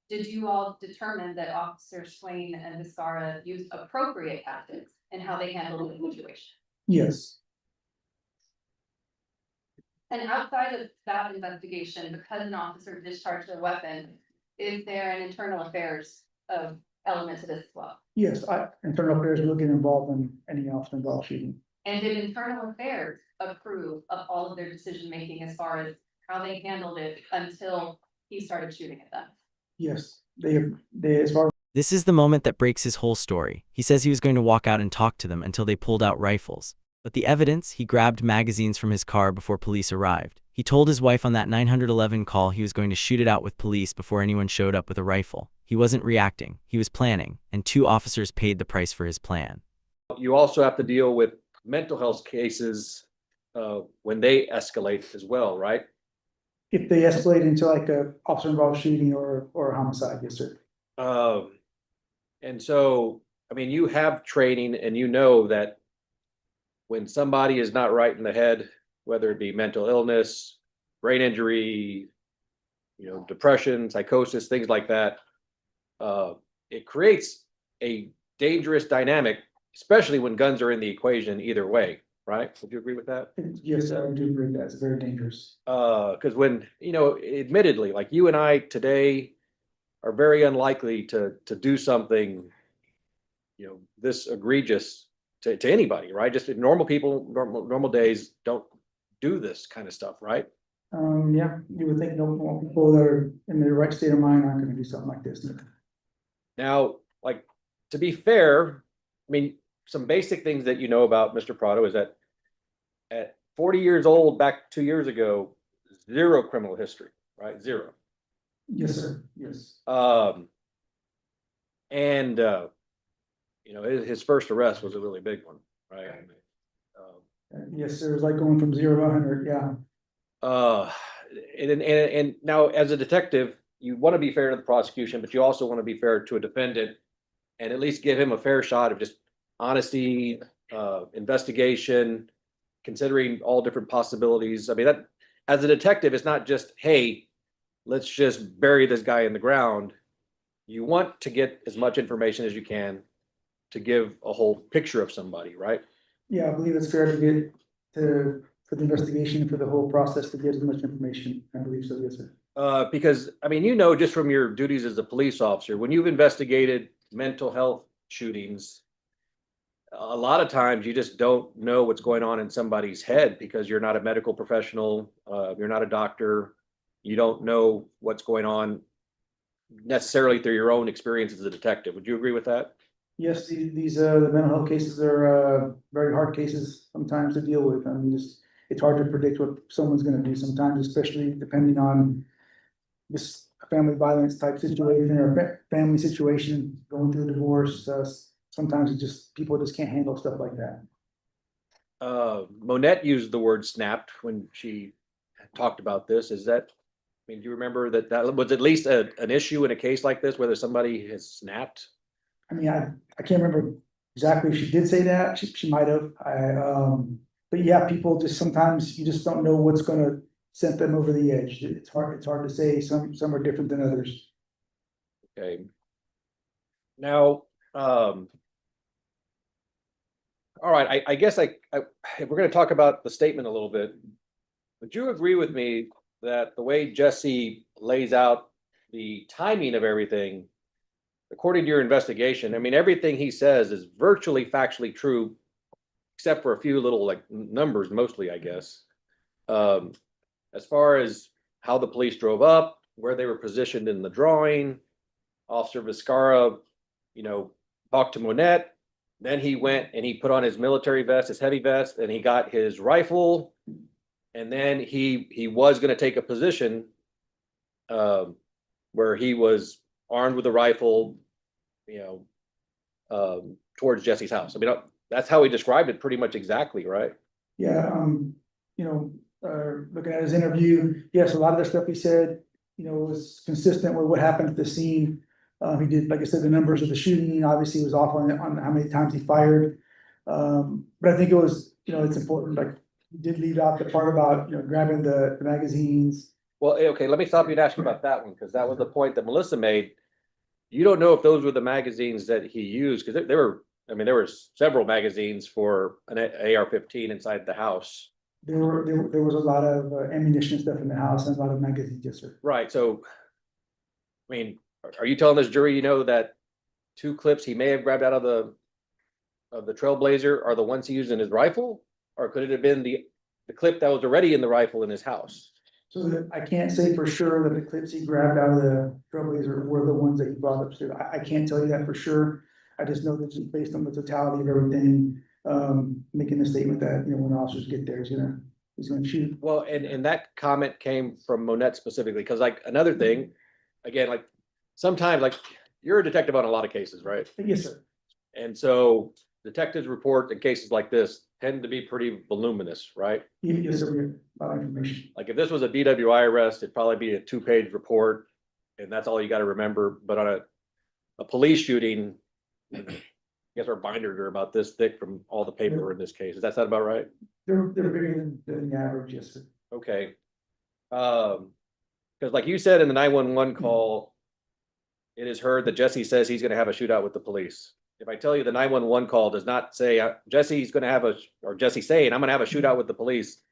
did you all determine that Officer Swain and Viscara used appropriate tactics in how they handled the situation? Yes, And outside of that investigation, because an officer discharged their weapon, is there an internal affairs of element to this as well? yes, internal affairs will get involved in any officer involved shooting. And did internal affairs approve of all of their decision-making as far as how they handled it until he started shooting at them? Yes, they, as far This is the moment that breaks his whole story. He says he was going to walk out and talk to them until they pulled out rifles. But the evidence, he grabbed magazines from his car before police arrived. He told his wife on that 911 call he was going to shoot it out with police before anyone showed up with a rifle. He wasn't reacting, he was planning, and 2 officers paid the price for his plan. You also have to deal with mental health cases when they escalate as well, right? If they escalate into like a officer involved shooting or a homicide, yes, sir. And so, I mean, you have training and you know that when somebody is not right in the head, whether it be mental illness, brain injury, depression, psychosis, things like that, it creates a dangerous dynamic, especially when guns are in the equation either way, right? Would you agree with that? Yes, sir, I do agree with that. It's very dangerous. Because when, admittedly, like you and I today are very unlikely to do something, this egregious to anybody, right? Just normal people, normal days don't do this kind of stuff, right? Yeah, you would think no people that are in their right state of mind aren't gonna do something like this. Now, like, to be fair, I mean, some basic things that you know about Mr. Prado is that at 40 years old, back 2 years ago, 0 criminal history, right? 0. Yes, sir, yes. And his first arrest was a really big one, right? Yes, sir, it's like going from 0 to 100, yeah. And now as a detective, you want to be fair to the prosecution, but you also want to be fair to a defendant and at least give him a fair shot of just honesty, investigation, considering all different possibilities. I mean, that as a detective, it's not just, hey, let's just bury this guy in the ground. You want to get as much information as you can to give a whole picture of somebody, right? Yeah, I believe it's fair to get for the investigation, for the whole process to get as much information. I believe so, yes, sir. Because, I mean, just from your duties as a police officer, when you've investigated mental health shootings, a lot of times you just don't know what's going on in somebody's head because you're not a medical professional, you're not a doctor, you don't know what's going on necessarily through your own experience as a detective. Would you agree with that? Yes, these the mental health cases are very hard cases sometimes to deal with. I mean, it's hard to predict what someone's gonna do sometimes, especially depending on this family violence type situation or family situation, going through a divorce. Sometimes people just can't handle stuff like that. Monette used the word snapped when she talked about this. Do you remember that was at least an issue in a case like this, whether somebody has snapped? I mean, I can't remember exactly if she did say that. She might have. But yeah, people just sometimes you just don't know what's gonna send them over the edge. It's hard to say. Some are different than others. Okay. Now, all right, I guess if we're going to talk about the statement a little bit, would you agree with me that the way Jesse lays out the timing of everything, according to your investigation, I mean, everything he says is virtually factually true, except for a few little like numbers, mostly, I guess. As far as how the police drove up, where they were positioned in the drawing, Officer Vizcarra, talked to Monette. Then he went and he put on his military vest, his heavy vest, and he got his rifle. And then he was going to take a position where he was armed with a rifle, towards Jesse's house. I mean, that's how he described it pretty much exactly, right? Yeah, looking at his interview, yes, a lot of the stuff he said, was consistent with what happened at the scene. He did, like I said, the numbers of the shooting, obviously was off on how many times he fired. But I think it was, it's important, like, he did leave out the part about, grabbing the magazines. Well, okay, let me stop you and ask you about that one, because that was the point that Melissa made. You don't know if those were the magazines that he used, because there were several magazines for an AR-15 inside the house. There was a lot of ammunition stuff in the house and a lot of magazines, yes, sir. Right, so, I mean, are you telling this jury, that 2 clips he may have grabbed out of the Trailblazer are the ones he used in his rifle? Or could it have been the clip that was already in the rifle in his house? So I can't say for sure that the clips he grabbed out of the Trailblazer were the ones that he brought upstairs. I can't tell you that for sure. I just know that just based on the totality of everything, making the statement that, you know, when officers get there, he's gonna shoot. Well, and that comment came from Monette specifically, because like another thing, again, like sometimes like you're a detective on a lot of cases, right? Yes, sir. And so detectives report in cases like this tend to be pretty voluminous, right? Yes, sir, we have a lot of information. Like if this was a DWI arrest, it'd probably be a 2-page report and that's all you got to remember. But on a police shooting, I guess our binders are about this thick from all the paper in this case. Does that sound about right? They're bigger than the average, yes, sir. Okay. Because like you said in the 911 call, it is heard that Jesse says he's going to have a shootout with the police. If I tell you the 911 call does not say Jesse's going to have or Jesse saying I'm going to have a shootout with the police,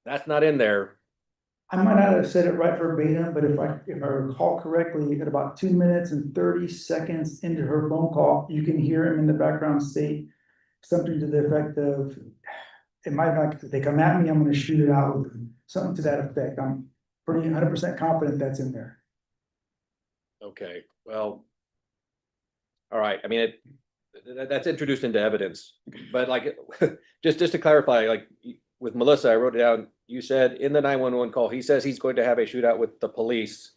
that's not in there. I might not have said it right verbatim, but if I recall correctly, at about 2 minutes and 30 seconds into her phone call, you can hear him in the background state something to the effect of, it might not, if they come at me, I'm gonna shoot it out with them. Something to that effect. I'm pretty 100% confident that's in there. Okay, well, all right. I mean, that's introduced into evidence, but like, just to clarify, like with Melissa, I wrote it down. You said in the 911 call, he says he's going to have a shootout with the police.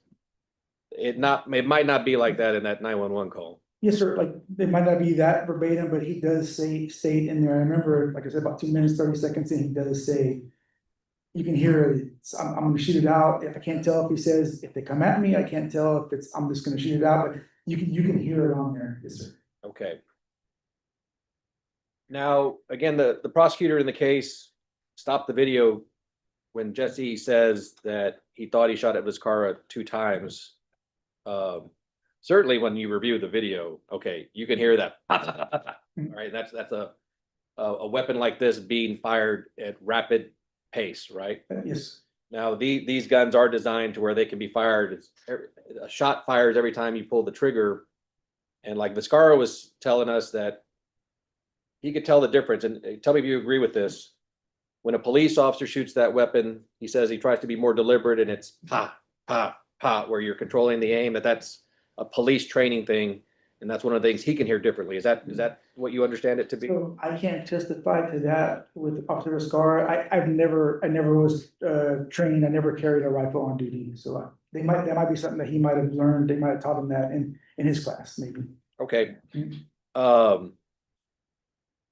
It might not be like that in that 911 call. Yes, sir. Like, it might not be that verbatim, but he does state in there. I remember, like I said, about 2 minutes, 30 seconds in, he does say, you can hear it. I'm gonna shoot it out. I can't tell if he says, if they come at me, I can't tell if it's, I'm just gonna shoot it out, but you can hear it on there. Yes, sir. Okay. Now, again, the prosecutor in the case stopped the video when Jesse says that he thought he shot at Vizcarra 2 times. Certainly when you review the video, okay, you can hear that. All right, that's a weapon like this being fired at rapid pace, right? Yes. Now, these guns are designed to where they can be fired. A shot fires every time you pull the trigger. And like Vizcarra was telling us that he could tell the difference. And tell me if you agree with this. When a police officer shoots that weapon, he says he tries to be more deliberate and it's pa, pa, pa, where you're controlling the aim, that's a police training thing. And that's one of the things he can hear differently. Is that what you understand it to be? So I can't testify to that with Officer Vizcarra. I never was trained. I never carried a rifle on duty. So that might be something that he might have learned. They might have taught him that in his class, maybe. Okay.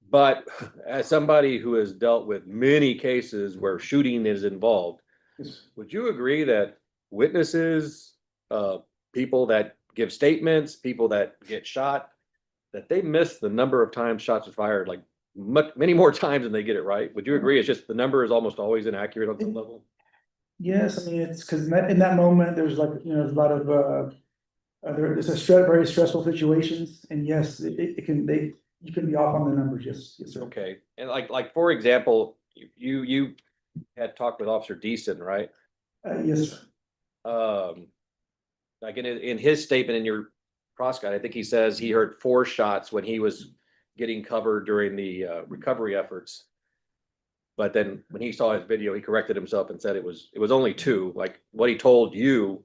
But as somebody who has dealt with many cases where shooting is involved, Yes. would you agree that witnesses, people that give statements, people that get shot, that they miss the number of times shots are fired, like many more times than they get it right? Would you agree? It's just the number is almost always inaccurate on some level? Yes, I mean, it's because in that moment, there's like, there's a lot of, there's very stressful situations. And yes, you can be off on the numbers. Yes, sir. Okay. And like, for example, you had talked with Officer Deason, right? Yes, sir. Like in his statement in your cross-guide, I think he says he heard 4 shots when he was getting covered during the recovery efforts. But then when he saw his video, he corrected himself and said it was only 2. Like what he told you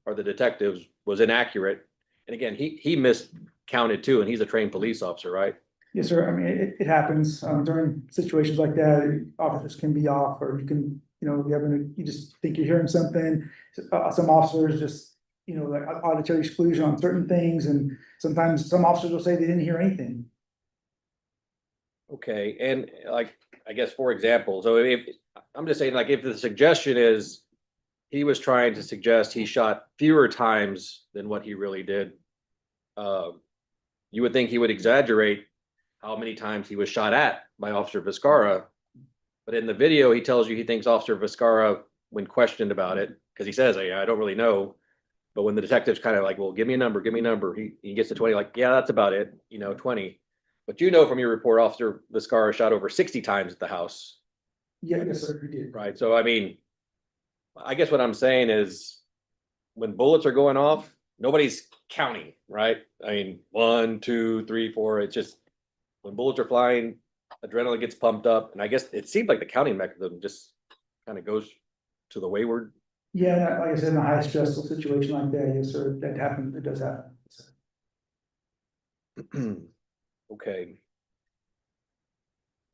or the detectives was inaccurate. And again, he miscounted too, and he's a trained police officer, right? Yes, sir. I mean, it happens during situations like that. Officers can be off, or you can, you just think you're hearing something. Some officers just, like auditory exclusion on certain things, and sometimes some officers will say they didn't hear anything. Okay, and like, I guess, for example, so if I'm just saying, like, if the suggestion is he was trying to suggest he shot fewer times than what he really did, you would think he would exaggerate how many times he was shot at by Officer Vizcarra. But in the video, he tells you he thinks Officer Vizcarra, when questioned about it, because he says, I don't really know. But when the detective's kind of like, well, give me a number, he gets to 20, like, yeah, that's about it, 20. But from your report, Officer Vizcarra shot over 60 times at the house. Yeah, yes, sir, we did. Right. So, I mean, I guess what I'm saying is when bullets are going off, nobody's counting, right? I mean, 1, 2, 3, 4. It's just when bullets are flying, adrenaline gets pumped up. And I guess it seems like the counting mechanism just kind of goes to the wayward. Yeah, like I said, in a high stressful situation like that, yes, sir, that happens. It does happen. Okay.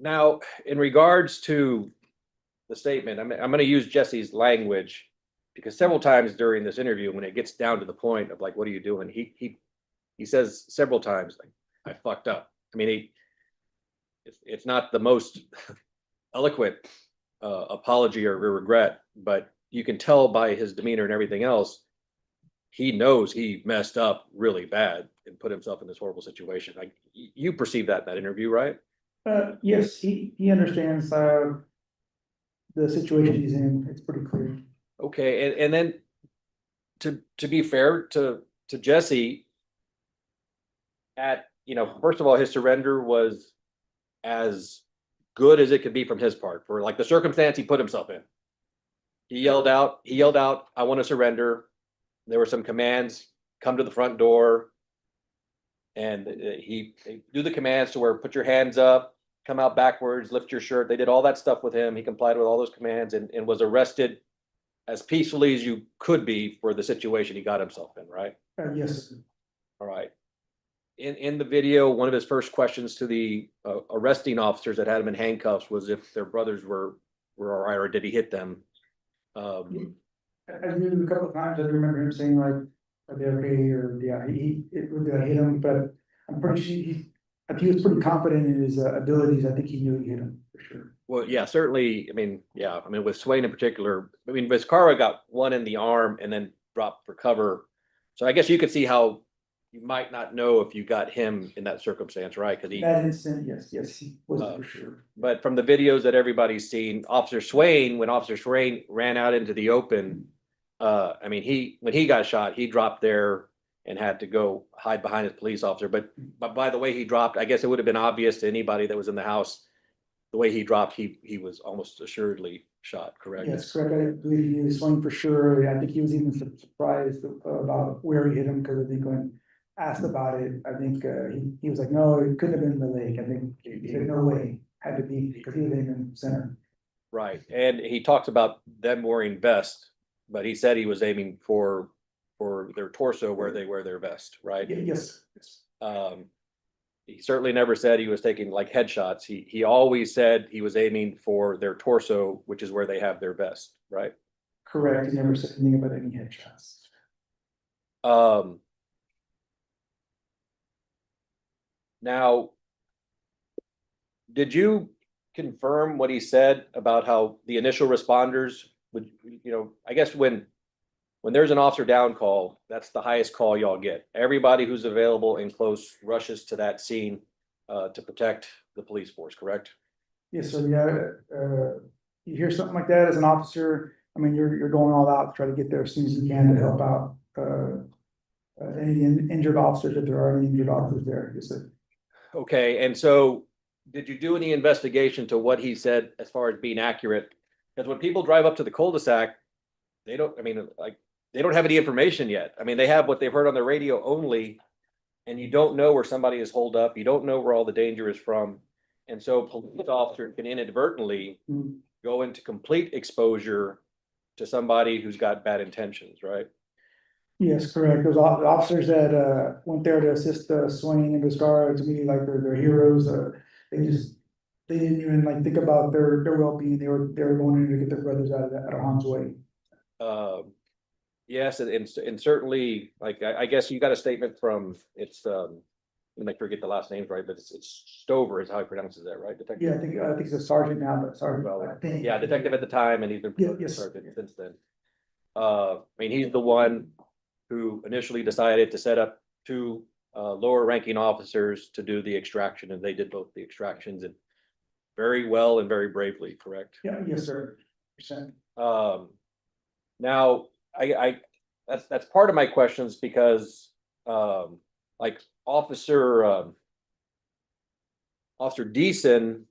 Now, in regards to the statement, I'm going to use Jesse's language because several times during this interview, when it gets down to the point of like, what are you doing? He says several times, like, I fucked up. I mean, it's not the most eloquent apology or regret, but you can tell by his demeanor and everything else, he knows he messed up really bad and put himself in this horrible situation. Like you perceive that in that interview, right? Yes, he understands, the situation he's in. It's pretty clear. Okay, and then to be fair to Jesse, first of all, his surrender was as good as it could be from his part for like the circumstance he put himself in. He yelled out, I want to surrender. There were some commands, come to the front door. And he do the commands to where put your hands up, come out backwards, lift your shirt. They did all that stuff with him. He complied with all those commands and was arrested as peacefully as you could be for the situation he got himself in, right? Yes. All right. In the video, one of his first questions to the arresting officers that had him in handcuffs was if their brothers were all right or did he hit them? I knew a couple of times. I remember him saying like, "Are they okay?" Or yeah, did I hit him? But I'm pretty sure he was pretty confident in his abilities. I think he knew he hit him for sure. Well, yeah, certainly. I mean, with Swain in particular, I mean, Vizcarra got one in the arm and then dropped for cover. So I guess you could see how you might not know if you got him in that circumstance, right? Because that instant, yes, he was for sure. But from the videos that everybody's seen, when Officer Swain ran out into the open, I mean, when he got shot, he dropped there and had to go hide behind his police officer. But by the way he dropped, I guess it would have been obvious to anybody that was in the house. The way he dropped, he was almost assuredly shot, correct? Yes, correct. I believe he was swinging for sure. I think he was even surprised about where he hit him because I think when asked about it, I think he was like, no, it couldn't have been in the leg. I think he said, no way, had to be because he was aiming in the center. Right, and he talks about them wearing vests, but he said he was aiming for their torso where they wear their vest, right? Yes. He certainly never said he was taking like headshots. He always said he was aiming for their torso, which is where they have their vest, right? Correct. He never said anything about any headshots. Now, did you confirm what he said about how the initial responders would, I guess when there's an officer down call, that's the highest call y'all get. Everybody who's available and close rushes to that scene to protect the police force, correct? Yes, sir. Yeah. You hear something like that as an officer, I mean, you're going all out to try to get there as soon as you can to help out any injured officers, if there are any injured officers there. Yes, sir. Okay, and so did you do any investigation to what he said as far as being accurate? Because when people drive up to the cul-de-sac, they don't have any information yet. I mean, they have what they've heard on the radio only, and you don't know where somebody is holed up. You don't know where all the danger is from. And so police officers can inadvertently go into complete exposure to somebody who's got bad intentions, right? Yes, correct. Those officers that went there to assist Swain and Vizcarra, to me, like they're heroes. They didn't even like think about their well-being. They were going in to get their brothers out of harm's way. Yes, and certainly, like I guess you got a statement from let me make sure I get the last names right, but it's Stover is how he pronounces that, right? Detective? Yeah, I think he's a sergeant now, but sergeant. Well, I think. yeah, detective at the time, and he's been Yes. sergeant since then. I mean, he's the one who initially decided to set up two lower ranking officers to do the extraction, and they did both the extractions and very well and very bravely, correct? Yeah, yes, sir. Percent. Now that's part of my questions because like Officer Deason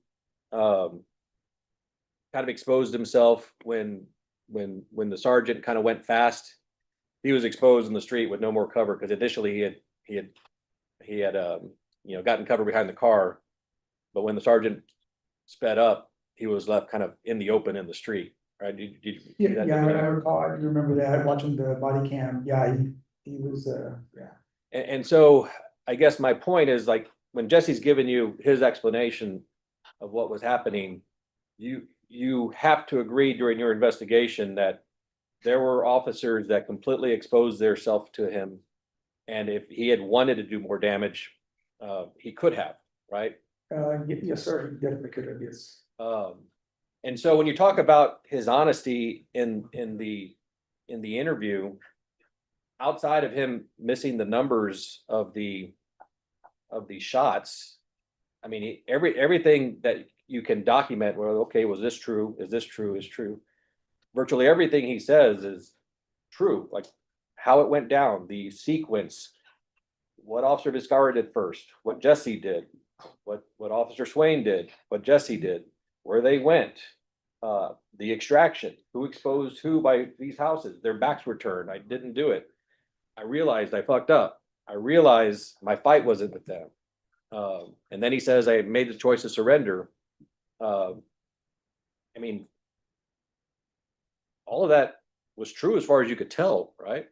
kind of exposed himself when the sergeant kind of went fast. He was exposed in the street with no more cover because initially he had gotten cover behind the car, but when the sergeant sped up, he was left kind of in the open in the street. Right? I recall. I remember that watching the body cam. Yeah, he was. And so I guess my point is like when Jesse's given you his explanation of what was happening, you have to agree during your investigation that there were officers that completely exposed themselves to him. And if he had wanted to do more damage, he could have, right? Yes, sir, he definitely could have, yes. And so when you talk about his honesty in the interview, outside of him missing the numbers of the shots, I mean, everything that you can document, well, okay, was this true? Is this true? Is true. Virtually everything he says is true, like how it went down, the sequence, what Officer Discover did first, what Jesse did, what Officer Swain did, what Jesse did, where they went, the extraction, who exposed who by these houses, their backs were turned, I didn't do it. I realized I fucked up. I realized my fight wasn't with them. And then he says, I made the choice to surrender. I mean, all of that was true as far as you could tell, right?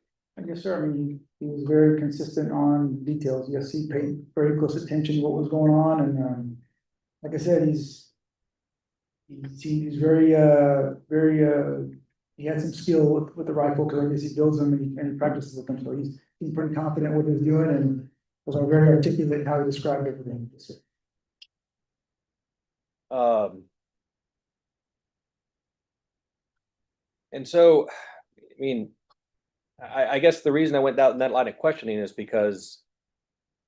Yes, sir, I mean, he was very consistent on details, yes, he paid very close attention to what was going on, and, like I said, he's very, he had some skill with the rifle, because I guess he builds them and he practices with them, so he's pretty confident what he's doing, and was very articulate in how he described everything. Yes, sir. And so, I mean, I guess the reason I went down that line of questioning is because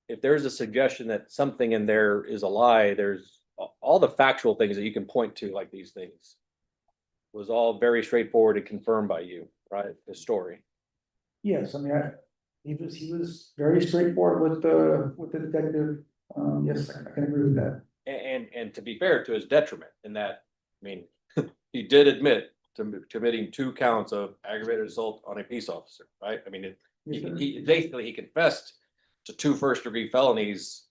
if there's a suggestion that something in there is a lie, there's all the factual things that you can point to, like these things, was all very straightforward and confirmed by you, right? The story. Yes, I mean, he was very straightforward with the detective. Yes, I can agree with that. And to be fair, to his detriment, in that, I mean, he did admit to committing 2 counts of aggravated assault on a peace officer, right? I mean, he basically he confessed to 2 first-degree felonies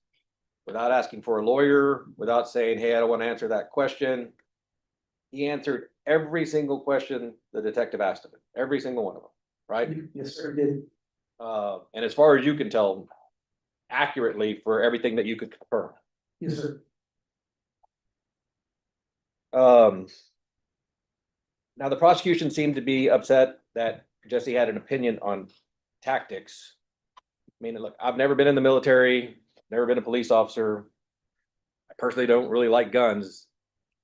without asking for a lawyer, without saying, hey, I don't want to answer that question. He answered every single question the detective asked of him, every single one of them, right? Yes, sir, did. And as far as you can tell, accurately for everything that you could confirm. Yes, sir. Now the prosecution seemed to be upset that Jesse had an opinion on tactics. I mean, look, I've never been in the military, never been a police officer. I personally don't really like guns,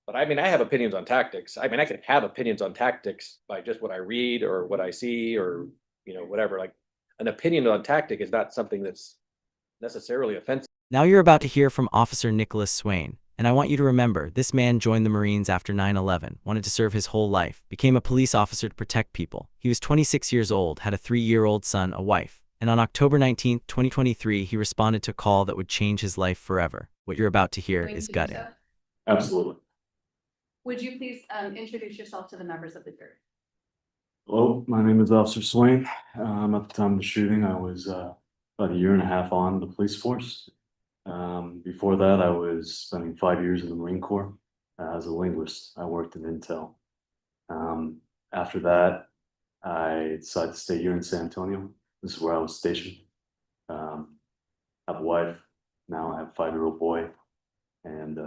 but I mean, I have opinions on tactics. I mean, I can have opinions on tactics by just what I read or what I see or, you know, whatever. Like an opinion on tactic is not something that's necessarily offensive. Now you're about to hear from Officer Nicholas Swain, and I want you to remember, this man joined the Marines after 9/11, wanted to serve his whole life, became a police officer to protect people. He was 26 years old, had a 3-year-old son, a wife, and on October 19, 2023, he responded to a call that would change his life forever. What you're about to hear is gutting. Absolutely. Would you please introduce yourself to the members of the jury? Hello, my name is Officer Swain. At the time of the shooting, I was about 1.5 years on the police force. Before that, I was spending 5 years in the Marine Corps as a linguist. I worked in Intel. After that, I decided to stay here in San Antonio. This is where I was stationed. I have a wife. Now I have a 5-year-old boy, and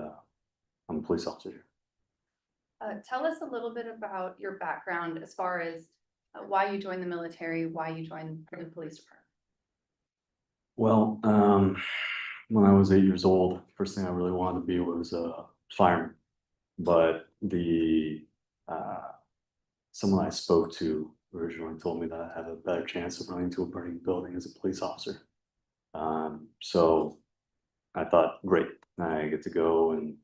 I'm a police officer here. Tell us a little bit about your background as far as why you joined the military, why you joined the police department. Well, when I was 8 years old, first thing I really wanted to be was a fireman. But someone I spoke to originally told me that I had a better chance of running into a burning building as a police officer. So I thought, great, I get to go and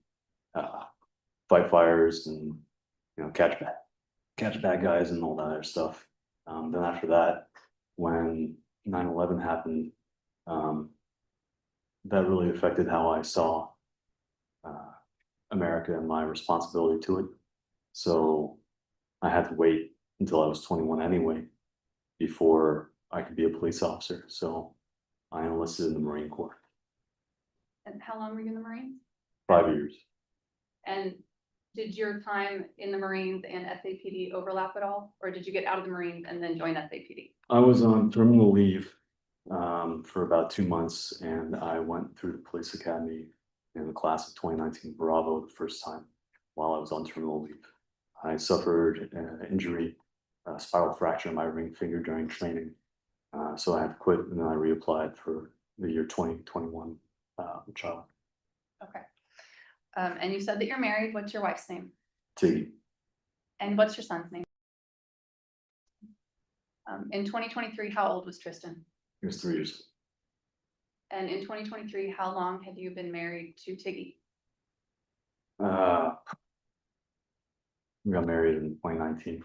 fight fires and, you know, catch bad guys and all that other stuff. Then after that, when 9/11 happened, that really affected how I saw America and my responsibility to it. So I had to wait until I was 21 anyway before I could be a police officer. So I enlisted in the Marine Corps. And how long were you in the Marines? 5 years. And did your time in the Marines and SAPD overlap at all? Or did you get out of the Marines and then join SAPD? I was on terminal leave for about 2 months, and I went through the police academy in the class of 2019 Bravo the first time while I was on terminal leave. I suffered an injury, a spiral fracture in my ring finger during training. So I had to quit, and then I reapplied for the year 2021 child. Okay. And you said that you're married. What's your wife's name? Tiggy. And what's your son's name? In 2023, how old was Tristan? He was 3 years old. And in 2023, how long had you been married to Tiggy? We got married in 2019.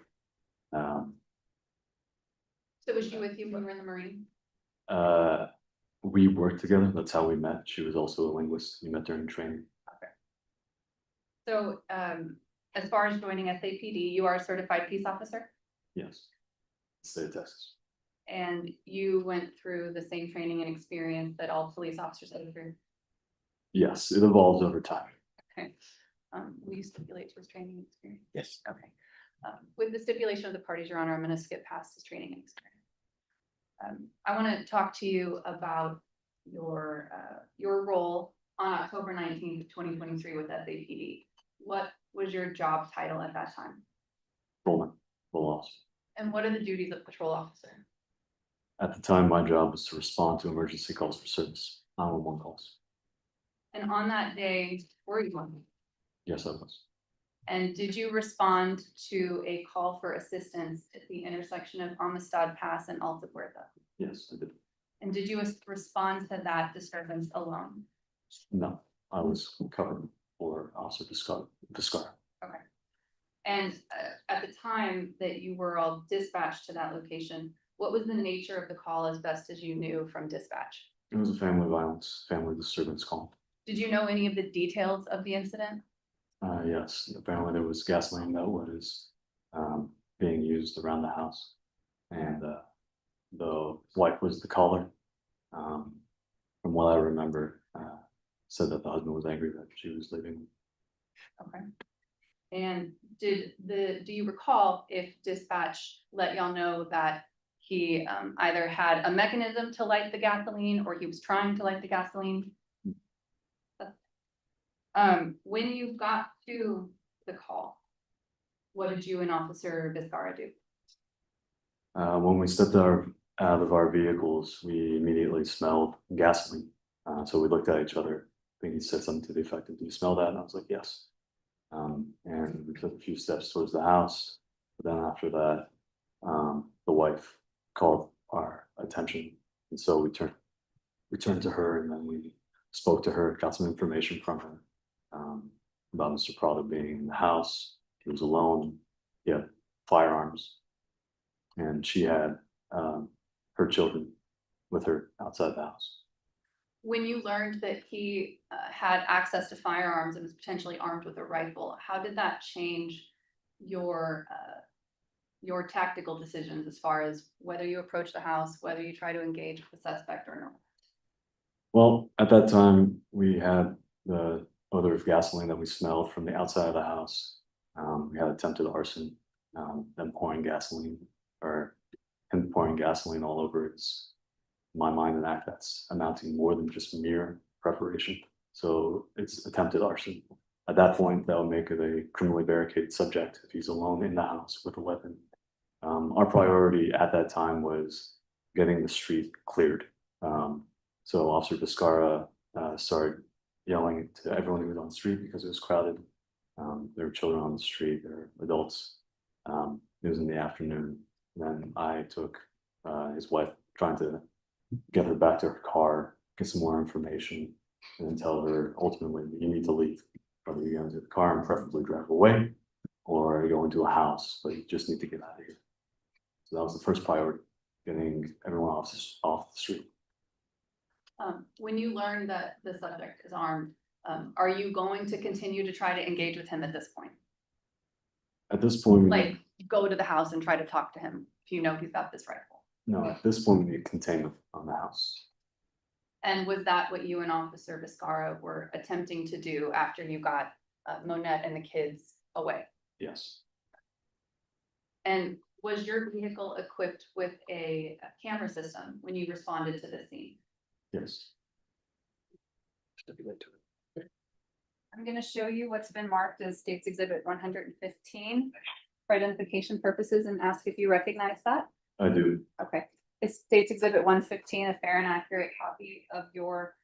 So was she with you when you were in the Marine? We worked together. That's how we met. She was also a linguist. We met during training. Okay. So as far as joining SAPD, you are a certified peace officer? Yes. State of Texas. And you went through the same training and experience that all police officers go through? Yes, it evolves over time. Okay. Will you stipulate to his training and experience? Yes. Okay. With the stipulation of the parties, Your Honor, I'm going to skip past his training and experience. I want to talk to you about your role on October 19th, 2023 with SAPD. What was your job title at that time? Patrolman, patrol officer. And what are the duties of patrol officer? At the time, my job was to respond to emergency calls for service, 911 calls. And on that day, were you on? Yes, I was. And did you respond to a call for assistance at the intersection of Amistad Pass and Alta Puerta? Yes, I did. And did you respond to that disturbance alone? No, I was covered for Officer Viscara. Okay. And at the time that you were all dispatched to that location, what was the nature of the call as best as you knew from dispatch? It was a family violence, family disturbance call. Did you know any of the details of the incident? Yes, apparently there was gasoline that was being used around the house, and the wife was the caller. From what I remember, said that the husband was angry that she was leaving. Okay. And do you recall if dispatch let y'all know that he either had a mechanism to light the gasoline or he was trying to light the gasoline? When you got to the call, what did you and Officer Viscara do? When we stepped out of our vehicles, we immediately smelled gasoline. So we looked at each other. I think he said something to the effect of, "Do you smell that?" And I was like, "Yes." And we took a few steps towards the house. But then after that, the wife called our attention. And so we turned to her, and then we spoke to her, got some information from her about Mr. Prado being in the house. He was alone. He had firearms, and she had her children with her outside the house. When you learned that he had access to firearms and was potentially armed with a rifle, how did that change your tactical decisions as far as whether you approach the house, whether you try to engage with the suspect or not? Well, at that time, we had the odor of gasoline that we smelled from the outside of the house. We had attempted arson, them pouring gasoline, or him pouring gasoline all over his, my mind, and act that's amounting more than just mere preparation. So it's attempted arson. At that point, that would make it a criminally barricaded subject if he's alone in the house with a weapon. Our priority at that time was getting the street cleared. So Officer Viscara started yelling to everyone who was on the street because it was crowded. There were children on the street, there were adults. It was in the afternoon. Then I took his wife, trying to get her back to her car, get some more information, and then tell her ultimately, you need to leave. Whether you go into the car and preferably drive away, or go into a house, but you just need to get out of here. So that was the first priority, getting everyone off the street. When you learn that the subject is armed, are you going to continue to try to engage with him at this point? At this point, Like go to the house and try to talk to him if you know he's got this rifle? no, at this point we need containment on the house. And was that what you and Officer Viscara were attempting to do after you got Monette and the kids away? Yes. And was your vehicle equipped with a camera system when you responded to the scene? Yes. Stipulate to it. I'm gonna show you what's been marked as State's Exhibit 115 for identification purposes and ask if you recognize that. I do. Okay, is State's Exhibit 115 a fair and accurate copy of your,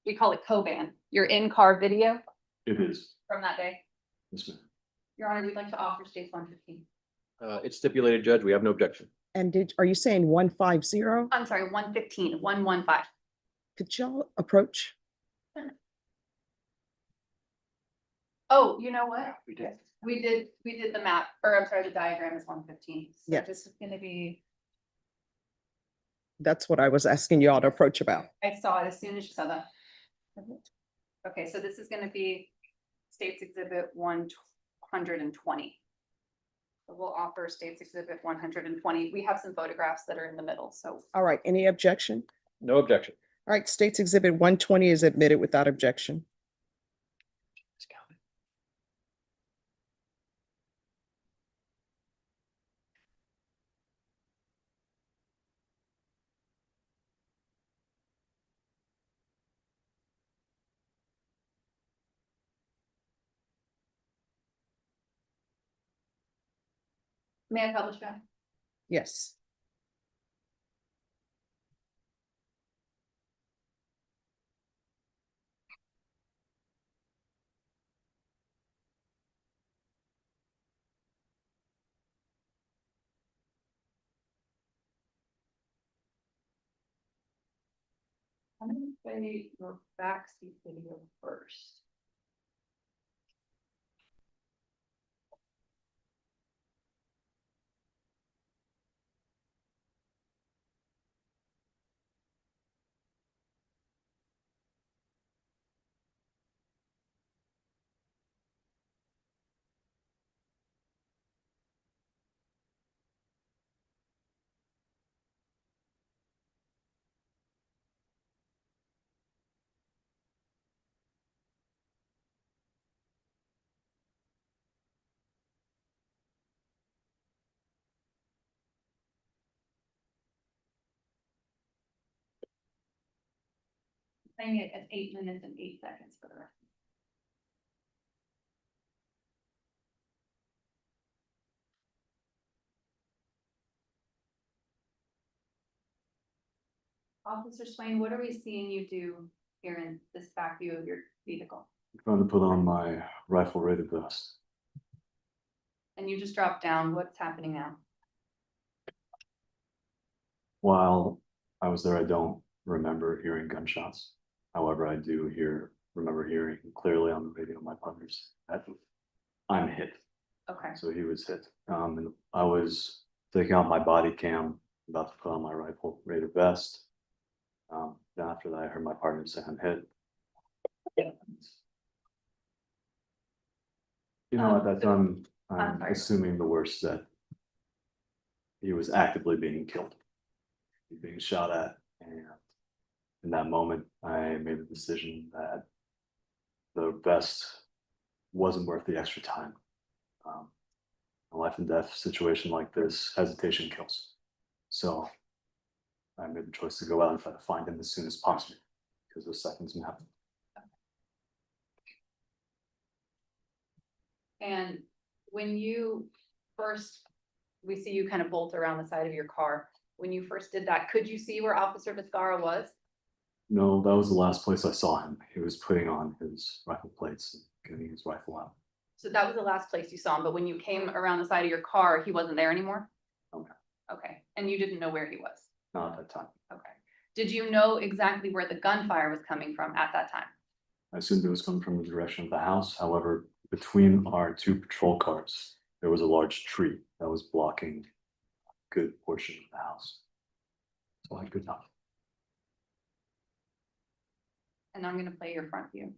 we call it Coban, your in-car video It is. from that day? Yes, ma'am. Your Honor, we'd like to offer State's 115. It's stipulated, Judge. We have no objection. And are you saying 150? I'm sorry, 115, 115. Could y'all approach? Oh, you know what? We did. We did the map, or I'm sorry, the diagram is 115. So Yes. this is gonna be, That's what I was asking y'all to approach about. I saw it as soon as you saw that. Okay, so this is gonna be State's Exhibit 120. So we'll offer State's Exhibit 120. We have some photographs that are in the middle, so. All right, any objection? No objection. All right, State's Exhibit 120 is admitted without objection. May I publish that? Yes. I'm gonna play your backseat video first. Playing it at 8 minutes and 8 seconds for the rest. Officer Swain, what are we seeing you do here in this back view of your vehicle? I'm trying to put on my rifle rated vest. And you just dropped down, what's happening now? While I was there, I don't remember hearing gunshots. However, I do remember hearing clearly on the radio my partner's that I'm hit. Okay, So he was hit. And I was taking out my body cam, about to put on my rifle rated vest. Then after that, I heard my partner say I'm hit. You know, at that time, I'm sorry. assuming the worst, that he was actively being killed, being shot at, and in that moment, I made the decision that the vest wasn't worth the extra time. A life and death situation like this, hesitation kills. So I made the choice to go out and try to find him as soon as possible, because those seconds matter. and when you first, we see you kind of bolt around the side of your car. When you first did that, could you see where Officer Vizcara was? No, that was the last place I saw him. He was putting on his rifle plates and getting his rifle out. So that was the last place you saw him, but when you came around the side of your car, he wasn't there anymore? Okay. Okay, and you didn't know where he was? Not at that time. Okay. Did you know exactly where the gunfire was coming from at that time? I assumed it was coming from the direction of the house. However, between our two patrol cars, there was a large tree that was blocking a good portion of the house. So I could not. And I'm gonna play your front view.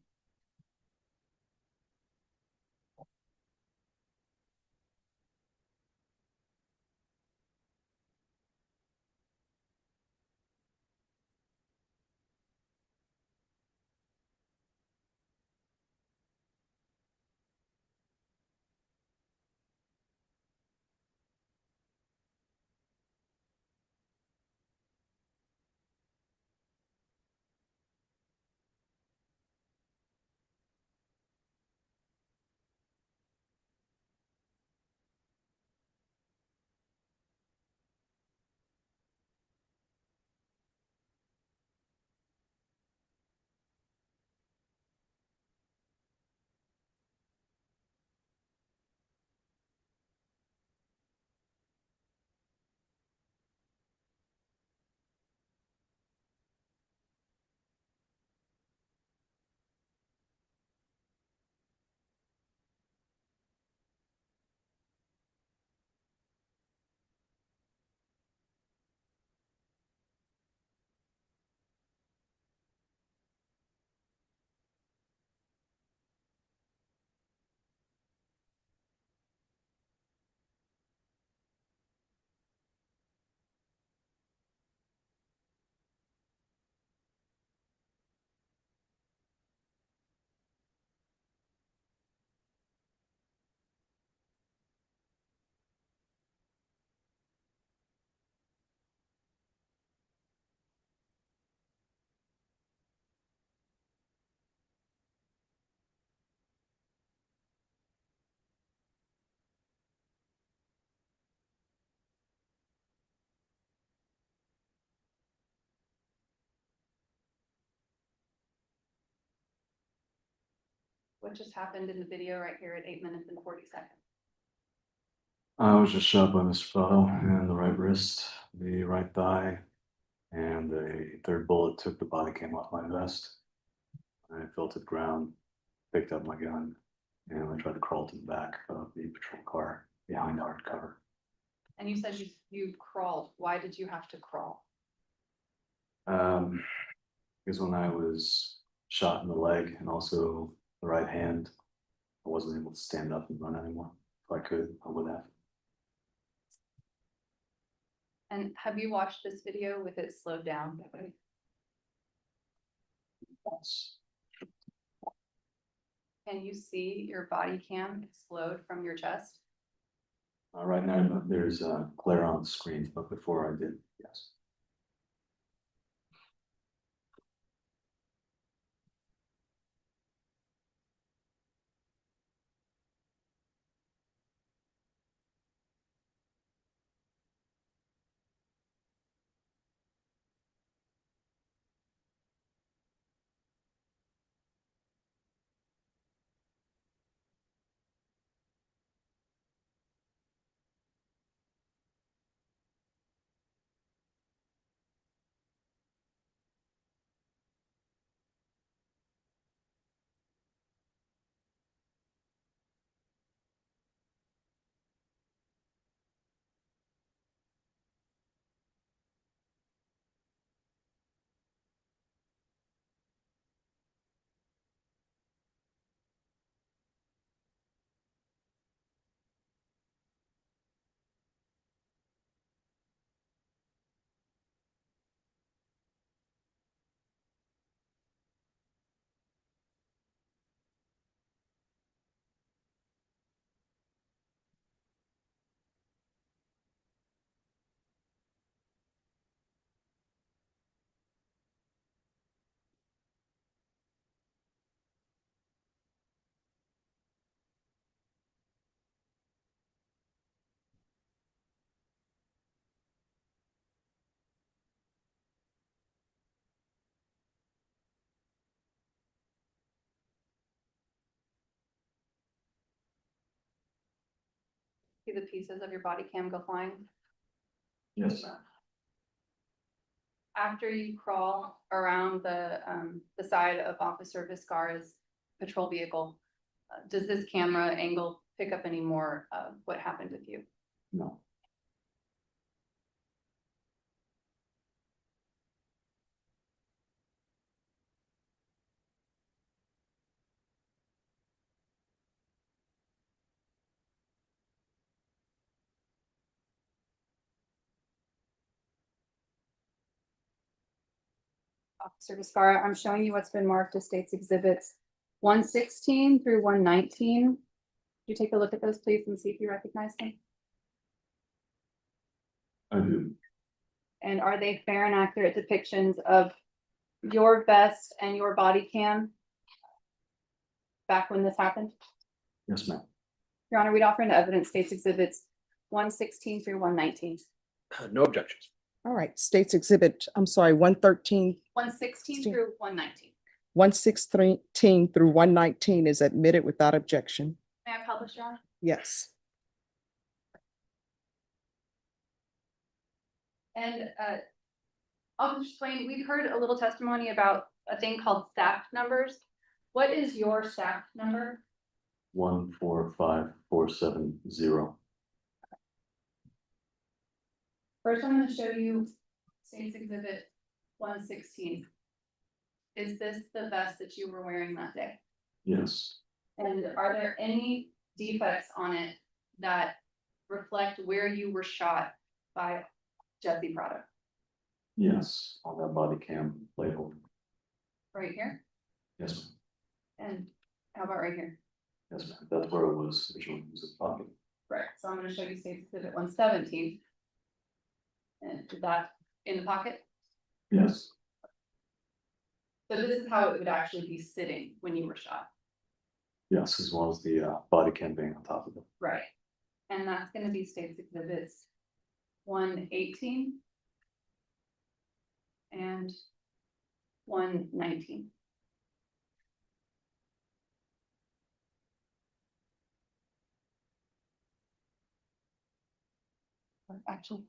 What just happened in the video right here at 8 minutes and 40 seconds? I was just shot by Mr. Prado in the right wrist, the right thigh, and a third bullet took the body cam off my vest. I fell to the ground, picked up my gun, and I tried to crawl to the back of the patrol car behind the hard cover. And you said you crawled. Why did you have to crawl? Because when I was shot in the leg and also the right hand, I wasn't able to stand up and run anymore. If I could, I would have. And have you watched this video with it slowed down? Once. Can you see your body cam explode from your chest? Right now, there's a glare on the screen, but before I did, yes. See the pieces of your body cam go flying? Yes. After you crawl around the side of Officer Viscara's patrol vehicle, does this camera angle pick up any more of what happened with you? No. Officer Viscara, I'm showing you what's been marked as state's exhibits 116 through 119. Could you take a look at those, please, and see if you recognize them? I do. And are they fair and accurate depictions of your vest and your body cam back when this happened? Yes, ma'am. Your Honor, we'd offer into evidence state's exhibits 116 through 119. No objections. All right, State's Exhibit, I'm sorry, 113, 116 through 119. 116 through 119 is admitted without objection. May I publish, Your Honor? Yes. And Officer Swain, we've heard a little testimony about a thing called staff numbers. What is your staff number? 145470. First, I'm going to show you State's Exhibit 116. Is this the vest that you were wearing that day? Yes. And are there any defects on it that reflect where you were shot by Jesse Prado? Yes, on that body cam label. Right here? Yes, ma'am. And how about right here? Yes, ma'am. That's where it was originally. It was a pocket. Right, so I'm gonna show you State's Exhibit 117. And is that in the pocket? Yes. So this is how it would actually be sitting when you were shot. Yes, as well as the body cam being on top of it. Right. And that's gonna be State's Exhibits 118. And 119. actually.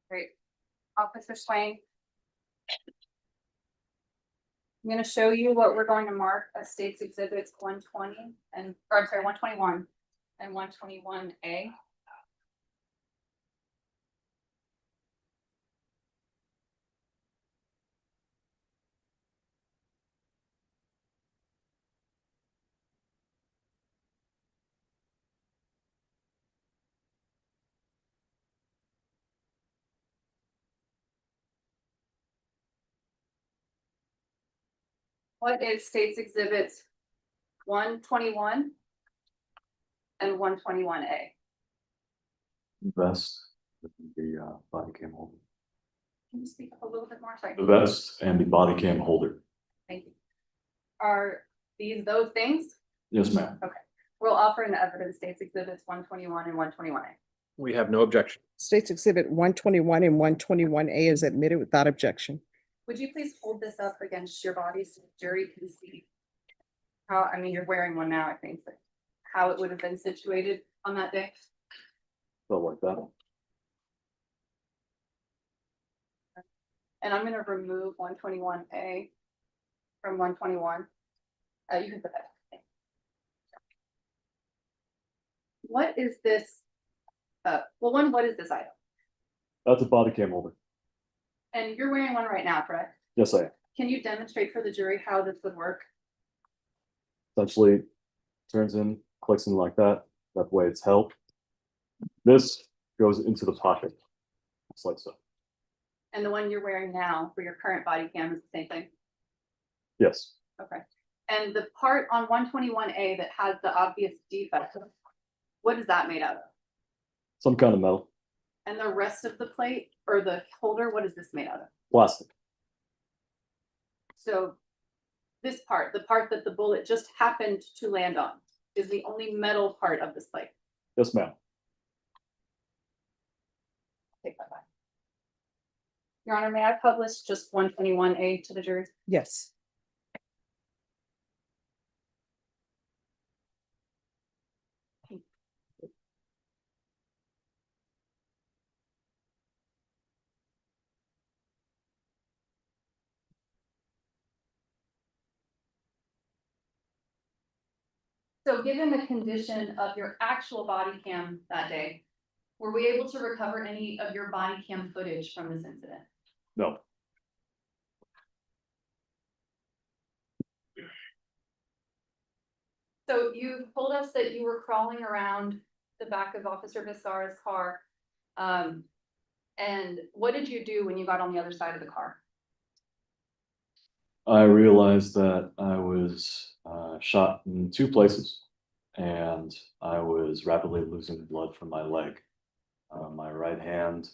Great. Officer Swain. I'm gonna show you what we're going to mark as states exhibits 120 and, or I'm sorry, 121 and 121A. What is states exhibits 121 and 121A? Vest, the body cam holder. Can you speak up a little bit more? Sorry. The vest and the body cam holder. Thank you. Are these those things? Yes, ma'am. Okay. We'll offer an evidence states exhibits 121 and 121A. We have no objection. States Exhibit 121 and 121A is admitted without objection. Would you please hold this up against your body so the jury can see how, I mean, you're wearing one now, I think, but how it would have been situated on that day? Felt like that. And I'm gonna remove 121A from 121. You can put that. What is this? Well, one, what is this item? That's a body cam holder. And you're wearing one right now, correct? Yes, I am. Can you demonstrate for the jury how this would work? Essentially, turns in, clicks in like that. That way it's held. This goes into the pocket. It's like so. And the one you're wearing now for your current body cam is the same thing? Yes. Okay. And the part on 121A that has the obvious defect, what is that made out of? Some kind of metal. And the rest of the plate or the holder, what is this made out of? Plastic. So this part, the part that the bullet just happened to land on, is the only metal part of this plate. Yes, ma'am. Take that back. Your Honor, may I publish just 121A to the jury? Yes. So given the condition of your actual body cam that day, were we able to recover any of your body cam footage from this incident? No. So you told us that you were crawling around the back of Officer Visara's car. And what did you do when you got on the other side of the car? I realized that I was shot in 2 places and I was rapidly losing blood from my leg. My right hand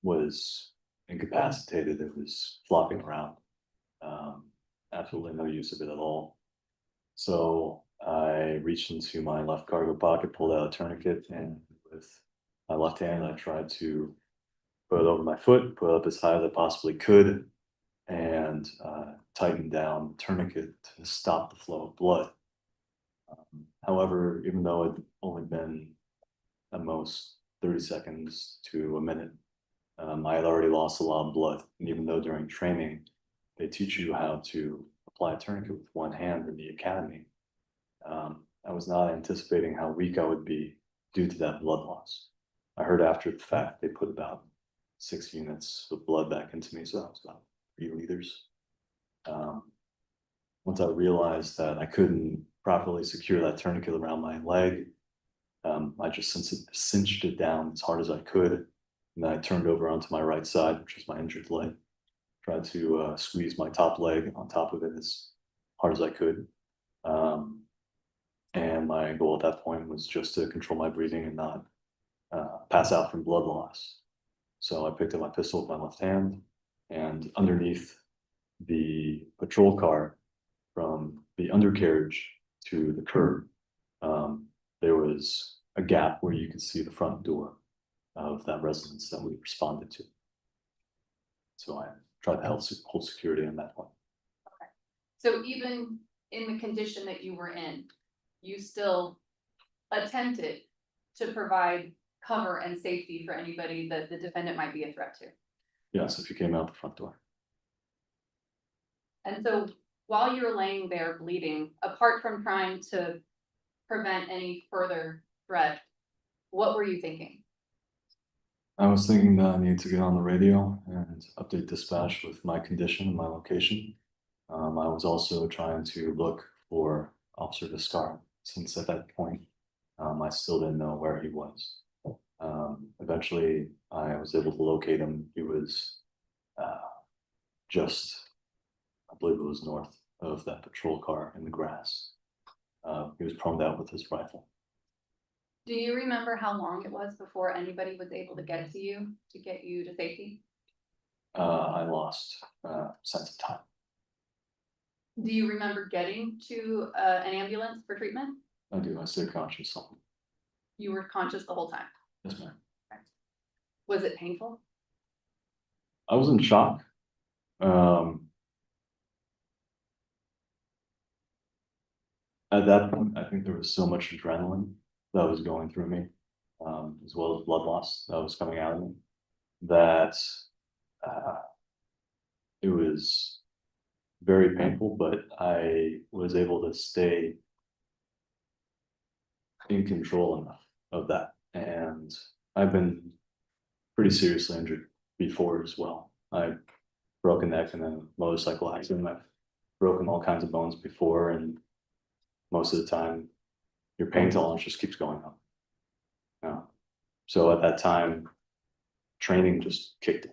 was incapacitated. It was flopping around. Absolutely no use of it at all. So I reached into my left cargo pocket, pulled out a tourniquet, and with my left hand, I tried to put it over my foot, put it up as high as I possibly could, and tighten down the tourniquet to stop the flow of blood. However, even though it had only been at most 30 seconds to a minute, I had already lost a lot of blood. And even though during training, they teach you how to apply a tourniquet with one hand in the academy, I was not anticipating how weak I would be due to that blood loss. I heard after the fact they put about 6 units of blood back into me, so that was about 3 liters. Once I realized that I couldn't properly secure that tourniquet around my leg, I just cinched it down as hard as I could. And then I turned over onto my right side, which was my injured leg. Tried to squeeze my top leg on top of it as hard as I could. And my goal at that point was just to control my breathing and not pass out from blood loss. So I picked up my pistol with my left hand, and underneath the patrol car from the undercarriage to the curb, there was a gap where you could see the front door of that residence that we responded to. So I try to hold security on that one. So even in the condition that you were in, you still attempted to provide cover and safety for anybody that the defendant might be a threat to. Yes, if you came out the front door. And so while you're laying there bleeding, apart from trying to prevent any further threat, what were you thinking? I was thinking that I need to get on the radio and update dispatch with my condition and my location. I was also trying to look for Officer Descar, since at that point, I still didn't know where he was. Eventually, I was able to locate him. He was just, I believe it was north of that patrol car in the grass. He was prone out with his rifle. Do you remember how long it was before anybody was able to get to you to get you to safety? I lost sense of time. Do you remember getting to an ambulance for treatment? I do. I stayed conscious. You were conscious the whole time. Yes, ma'am. Was it painful? I was in shock. At that point, I think there was so much adrenaline that was going through me, as well as blood loss that was coming out of me, that it was very painful, but I was able to stay in control enough of that. And I've been pretty seriously injured before as well. I broke a neck in a motorcycle accident. I've broken all kinds of bones before, and most of the time your pain tolerance just keeps going up. So at that time, training just kicked in.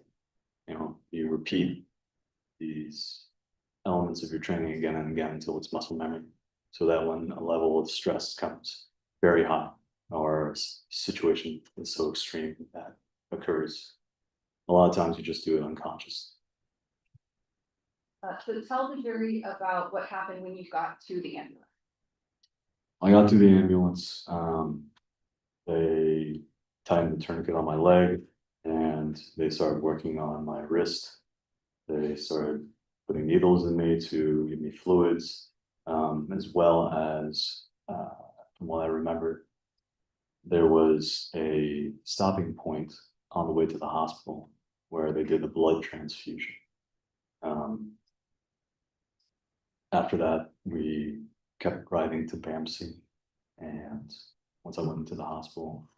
You know, you repeat these elements of your training again and again until it's muscle memory. So that when a level of stress comes very high, or a situation is so extreme that occurs, a lot of times you just do it unconscious. So tell the jury about what happened when you got to the ambulance. I got to the ambulance. They tightened the tourniquet on my leg, and they started working on my wrist. They started putting needles in me to give me fluids, as well as, from what I remember, there was a stopping point on the way to the hospital where they did a blood transfusion. After that, we kept riding to BAMC, and once I went into the hospital,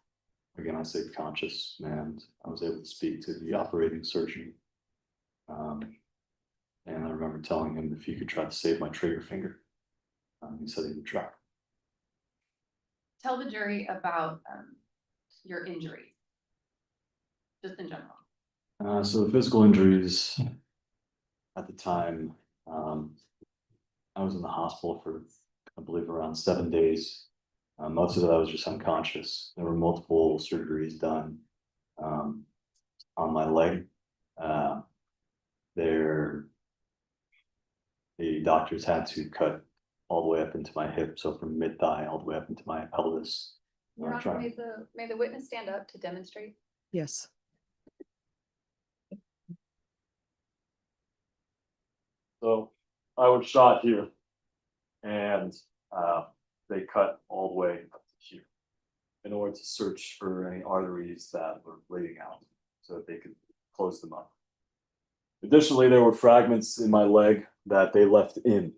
again, I stayed conscious, and I was able to speak to the operating surgeon. And I remember telling him if he could try to save my trigger finger. He said he would try. Tell the jury about your injuries, just in general. So the physical injuries at the time, I was in the hospital for, I believe, around 7 days. Most of it I was just unconscious. There were multiple surgeries done on my leg. The doctors had to cut all the way up into my hip, so from mid-thigh all the way up into my pelvis. Your Honor, may the witness stand up to demonstrate? Yes. So I was shot here, and they cut all the way up to here in order to search for any arteries that were bleeding out so that they could close them up. Additionally, there were fragments in my leg that they left in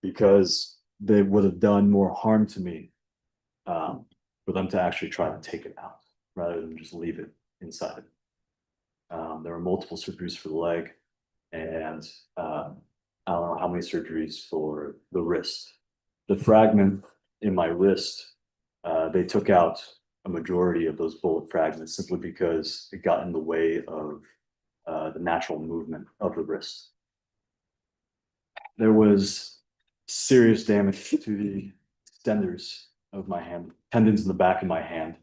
because they would have done more harm to me for them to actually try to take it out rather than just leave it inside it. There were multiple surgeries for the leg, and I don't know how many surgeries for the wrist. The fragment in my wrist, they took out a majority of those bullet fragments simply because it got in the way of the natural movement of the wrist. There was serious damage to the extenders of my hand, tendons in the back of my hand.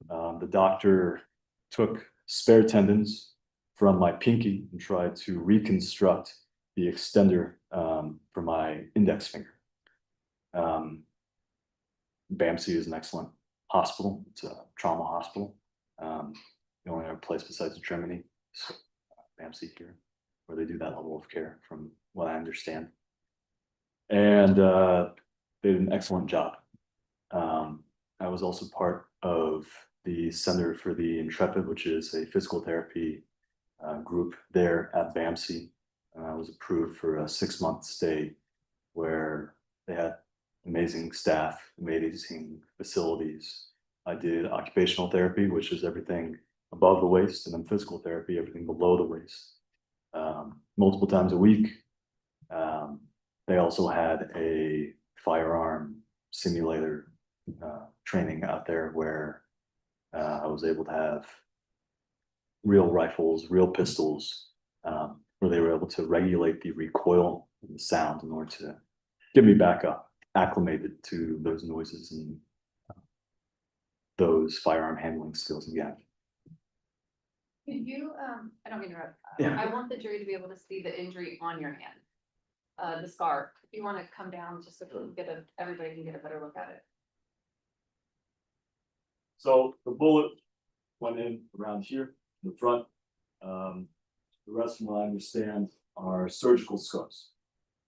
The doctor took spare tendons from my pinky and tried to reconstruct the extender for my index finger. BAMC is an excellent hospital. It's a trauma hospital. The only other place besides Germany, so BAMC here. where they do that level of care, from what I understand. And they did an excellent job. I was also part of the Center for the Intrepid, which is a physical therapy group there at BAMC. I was approved for a 6-month stay where they had amazing staff, amazing facilities. I did occupational therapy, which is everything above the waist, and then physical therapy, everything below the waist, multiple times a week. They also had a firearm simulator training out there where I was able to have real rifles, real pistols, where they were able to regulate the recoil and the sound in order to get me back up, acclimated to those noises and those firearm handling skills again. Could you, I don't mean to interrupt. Yeah. I want the jury to be able to see the injury on your hand, the scar. If you want to come down, just so we can everybody can get a better look at it. So the bullet went in around here in the front. The rest, from what I understand, are surgical scars.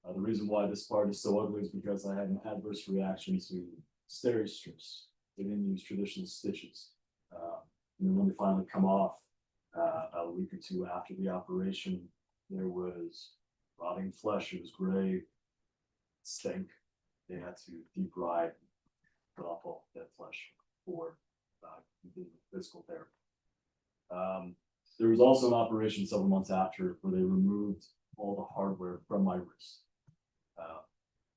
The reason why this part is so ugly is because I had an adverse reaction to steri strips. They didn't use traditional stitches. And then when they finally come off, about a week or two after the operation, there was rotting flesh. It was gray, stank. They had to debride, cut off all that flesh for physical therapy. There was also an operation several months after where they removed all the hardware from my wrist.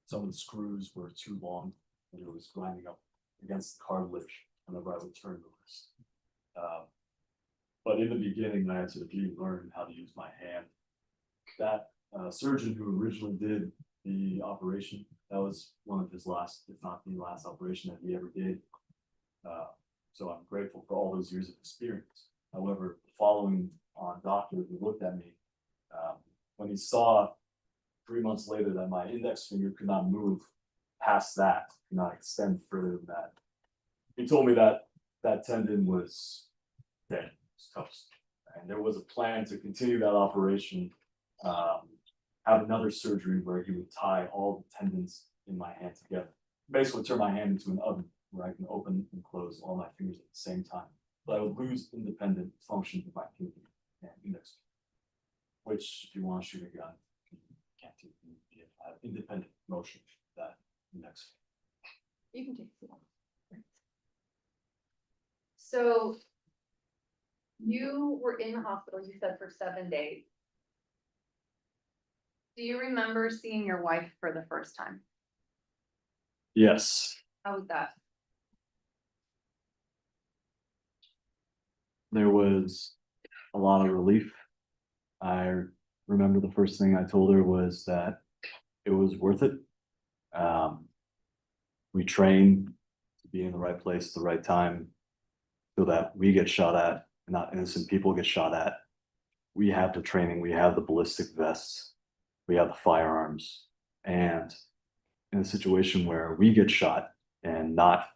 Some of the screws were too long and it was grinding up against the cartilage whenever I would turn the wrist. But in the beginning, I had to relearn how to use my hand. That surgeon who originally did the operation, that was one of his last, if not the last operation that he ever did. So I'm grateful for all those years of experience. However, the following doctor who looked at me, when he saw 3 months later that my index finger could not move past that, could not extend further than that, he told me that that tendon was dead, it was toast. And there was a plan to continue that operation, have another surgery where he would tie all the tendons in my hand together. Basically turn my hand into an oven where I can open and close all my fingers at the same time. But I would lose independent function of my pinky and index finger, which if you want to shoot a gun, you can't do. You have independent motion of that index finger. You can take it. So you were in the hospital, you said, for 7 days. Do you remember seeing your wife for the first time? Yes, How was that? there was a lot of relief. I remember the first thing I told her was that it was worth it. We train to be in the right place at the right time so that we get shot at, and not innocent people get shot at. We have the training, we have the ballistic vests, we have the firearms, and in a situation where we get shot and not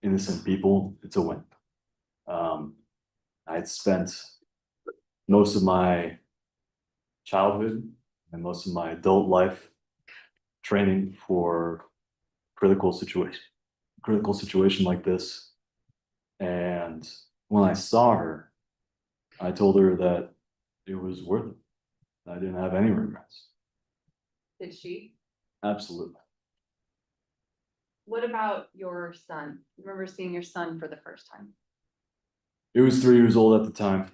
innocent people, it's a win. I'd spent most of my childhood and most of my adult life training for critical situation like this. And when I saw her, I told her that it was worth it. I didn't have any regrets. Did she? Absolutely. What about your son? You remember seeing your son for the first time? He was 3 years old at the time.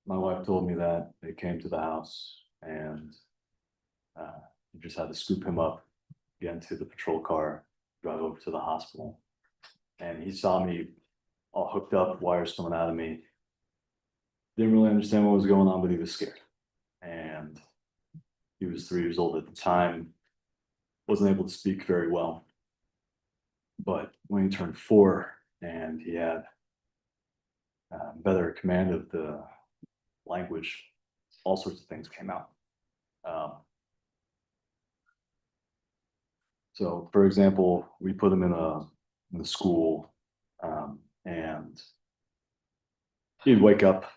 My wife told me that they came to the house and you just had to scoop him up, get into the patrol car, drive over to the hospital. And he saw me all hooked up, wires coming out of me. Didn't really understand what was going on, but he was scared. And he was 3 years old at the time, wasn't able to speak very well. But when he turned 4 and he had better command of the language, all sorts of things came out. So, for example, we put him in the school, and he'd wake up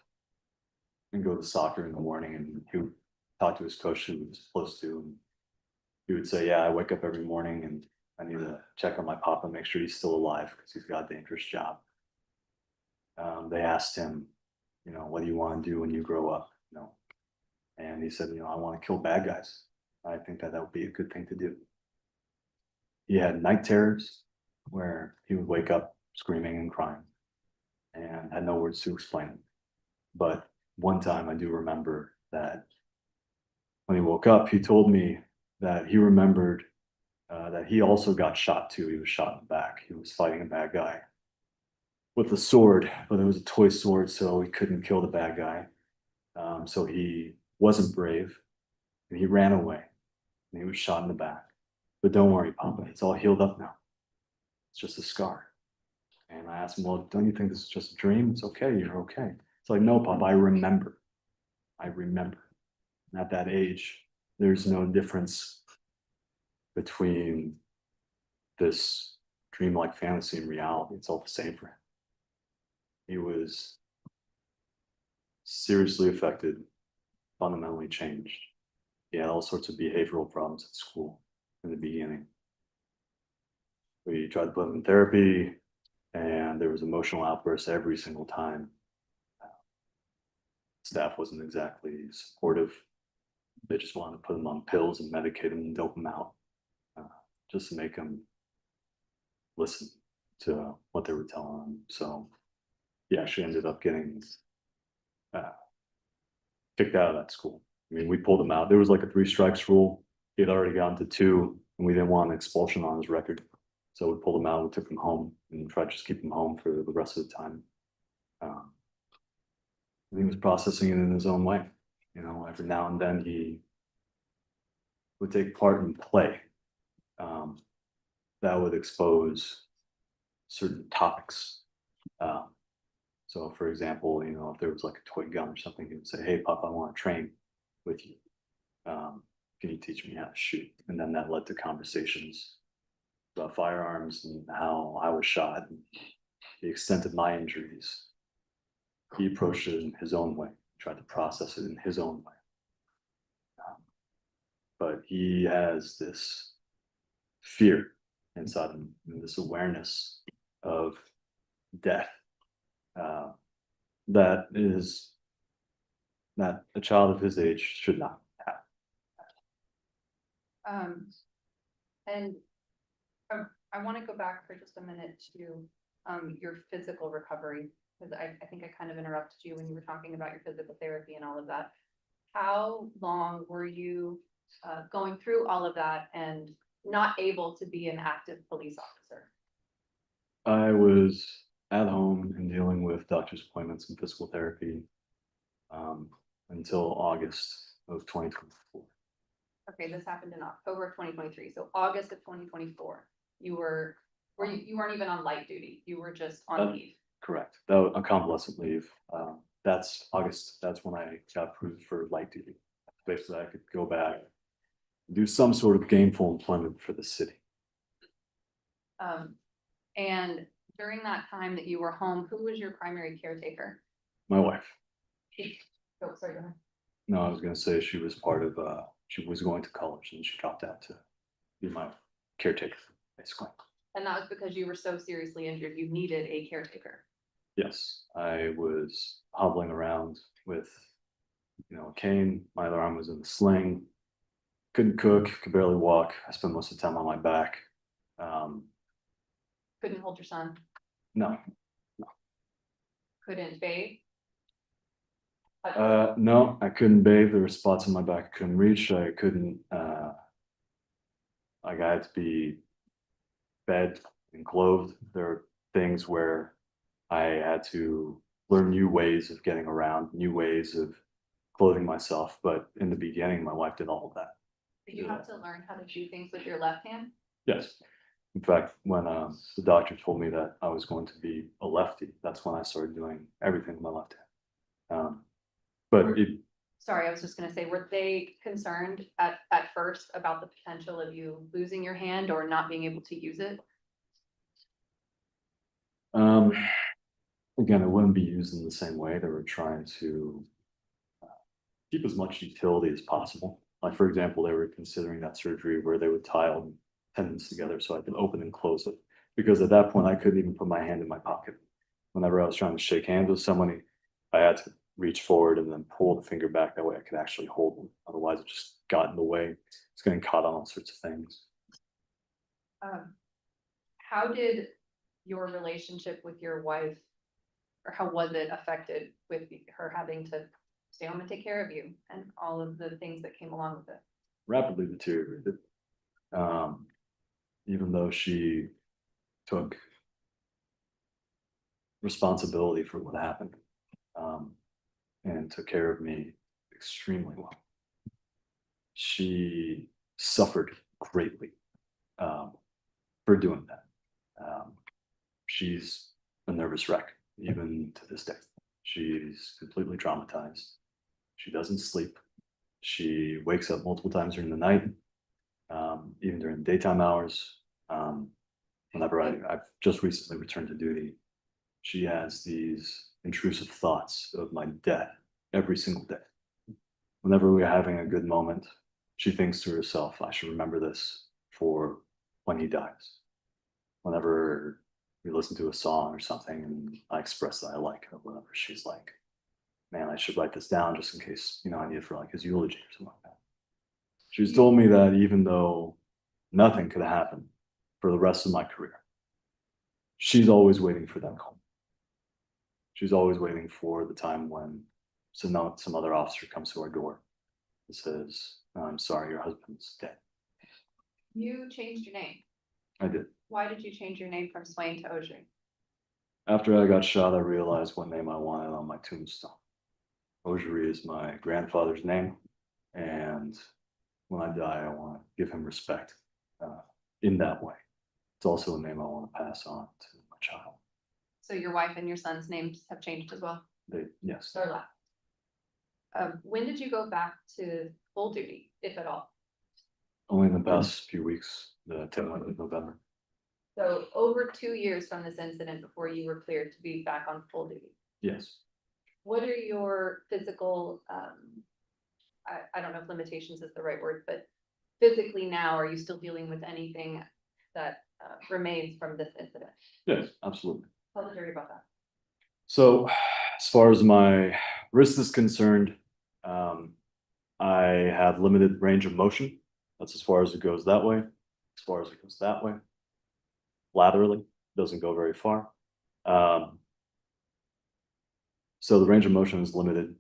and go to soccer in the morning, and he would talk to his coach who he was close to, and he would say, yeah, I wake up every morning and I need to check on my papa, make sure he's still alive because he's got a dangerous job. They asked him, what do you want to do when you grow up? And he said, I want to kill bad guys. I think that would be a good thing to do. He had night terrors where he would wake up screaming and crying and had no words to explain it. But one time I do remember that when he woke up, he told me that he remembered that he also got shot too. He was shot in the back. He was fighting a bad guy with a sword, but it was a toy sword, so he couldn't kill the bad guy. So he wasn't brave, and he ran away, and he was shot in the back. But don't worry, Papa, it's all healed up now. It's just a scar. And I asked him, well, don't you think this is just a dream? It's okay, you're okay. It's like, no, Papa, I remember. I remember. And at that age, there's no difference between this dreamlike fantasy and reality. It's all the same for him. He was seriously affected, fundamentally changed. He had all sorts of behavioral problems at school in the beginning. We tried to put him in therapy, and there was emotional outbursts every single time. Staff wasn't exactly supportive. They just wanted to put him on pills and medicate him and dope him out, just to make him listen to what they were telling him. So he actually ended up getting kicked out of that school. I mean, we pulled him out. There was like a 3 strikes rule. He had already gotten to 2, and we didn't want an expulsion on his record. So we pulled him out, we took him home, and tried to just keep him home for the rest of the time. He was processing it in his own way. Every now and then he would take part in play that would expose certain topics. So for example, if there was like a toy gun or something, he would say, hey, Pop, I want to train with you. Can you teach me how to shoot? And then that led to conversations about firearms and how I was shot and the extent of my injuries. He approached it in his own way, tried to process it in his own way. But he has this fear inside him, this awareness of death that a child of his age should not have. And I want to go back for just a minute to your physical recovery, because I think I kind of interrupted you when you were talking about your physical therapy and all of that. How long were you going through all of that and not able to be an active police officer? I was at home and dealing with doctor's appointments and physical therapy until August of 2024. Okay, this happened in October of 2023. So August of 2024, you weren't even on light duty. You were just on leave. Correct. That was on convalescent leave. That's August. That's when I got approved for light duty. Basically, I could go back, do some sort of gainful employment for the city. And during that time that you were home, who was your primary caretaker? My wife. Oh, sorry, go ahead. No, I was going to say she was part of, she was going to college and she dropped out to be my caretaker, basically. And that was because you were so seriously injured, you needed a caretaker. Yes, I was hobbling around with, a cane. My other arm was in the sling. Couldn't cook, could barely walk. I spent most of the time on my back. Couldn't hold your son? No. Couldn't bathe? No, I couldn't bathe. There were spots on my back I couldn't reach. I couldn't, I had to be fed and clothed. There are things where I had to learn new ways of getting around, new ways of clothing myself. But in the beginning, my wife did all of that. Did you have to learn how to do things with your left hand? Yes. In fact, when the doctor told me that I was going to be a lefty, that's when I started doing everything with my left hand. Sorry, I was just gonna say, were they concerned at first about the potential of you losing your hand or not being able to use it? Again, it wouldn't be used in the same way. They were trying to keep as much utility as possible. Like, for example, they were considering that surgery where they would tie all the tendons together so I could open and close it. Because at that point, I couldn't even put my hand in my pocket. Whenever I was trying to shake hands with somebody, I had to reach forward and then pull the finger back. That way I could actually hold them. Otherwise, it just got in the way. It's getting caught on all sorts of things. How did your relationship with your wife, or how was it affected with her having to stay home and take care of you and all of the things that came along with it? Rapidly deteriorated. Even though she took responsibility for what happened, and took care of me extremely well. She suffered greatly for doing that. She's a nervous wreck, even to this day. She's completely traumatized. She doesn't sleep. She wakes up multiple times during the night, even during daytime hours. Whenever I've just recently returned to duty, she has these intrusive thoughts of my death every single day. Whenever we're having a good moment, she thinks to herself, I should remember this for when he dies. Whenever we listen to a song or something and I express that I like it or whatever, she's like, man, I should write this down just in case, I need it for like his eulogy or something like that. She's told me that even though nothing could happen for the rest of my career, she's always waiting for that call. She's always waiting for the time when some other officer comes to our door and says, I'm sorry, your husband's dead. You changed your name. I did. Why did you change your name from Swain to Ojri? After I got shot, I realized what name I wanted on my tombstone. Ojri is my grandfather's name, and when I die, I want to give him respect in that way. It's also a name I want to pass on to my child. So your wife and your son's names have changed as well? Yes. They're left. When did you go back to full duty, if at all? Only in the past few weeks, the 10th of November. So over 2 years from this incident before you were cleared to be back on full duty. Yes. What are your physical, I don't know if limitations is the right word, but physically now, are you still dealing with anything that remains from this incident? Yes, absolutely. Tell the jury about that. So as far as my wrist is concerned, I have limited range of motion. That's as far as it goes that way. As far as it goes that way. Laterally, doesn't go very far. So the range of motion is limited.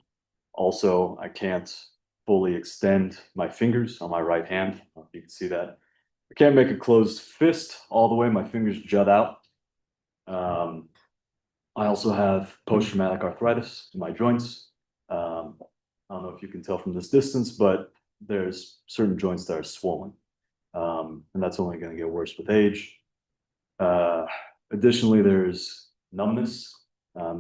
Also, I can't fully extend my fingers on my right hand. I don't know if you can see that. I can't make a closed fist all the way. My fingers jut out. I also have post-traumatic arthritis in my joints. I don't know if you can tell from this distance, but there's certain joints that are swollen. And that's only going to get worse with age. Additionally, there's numbness.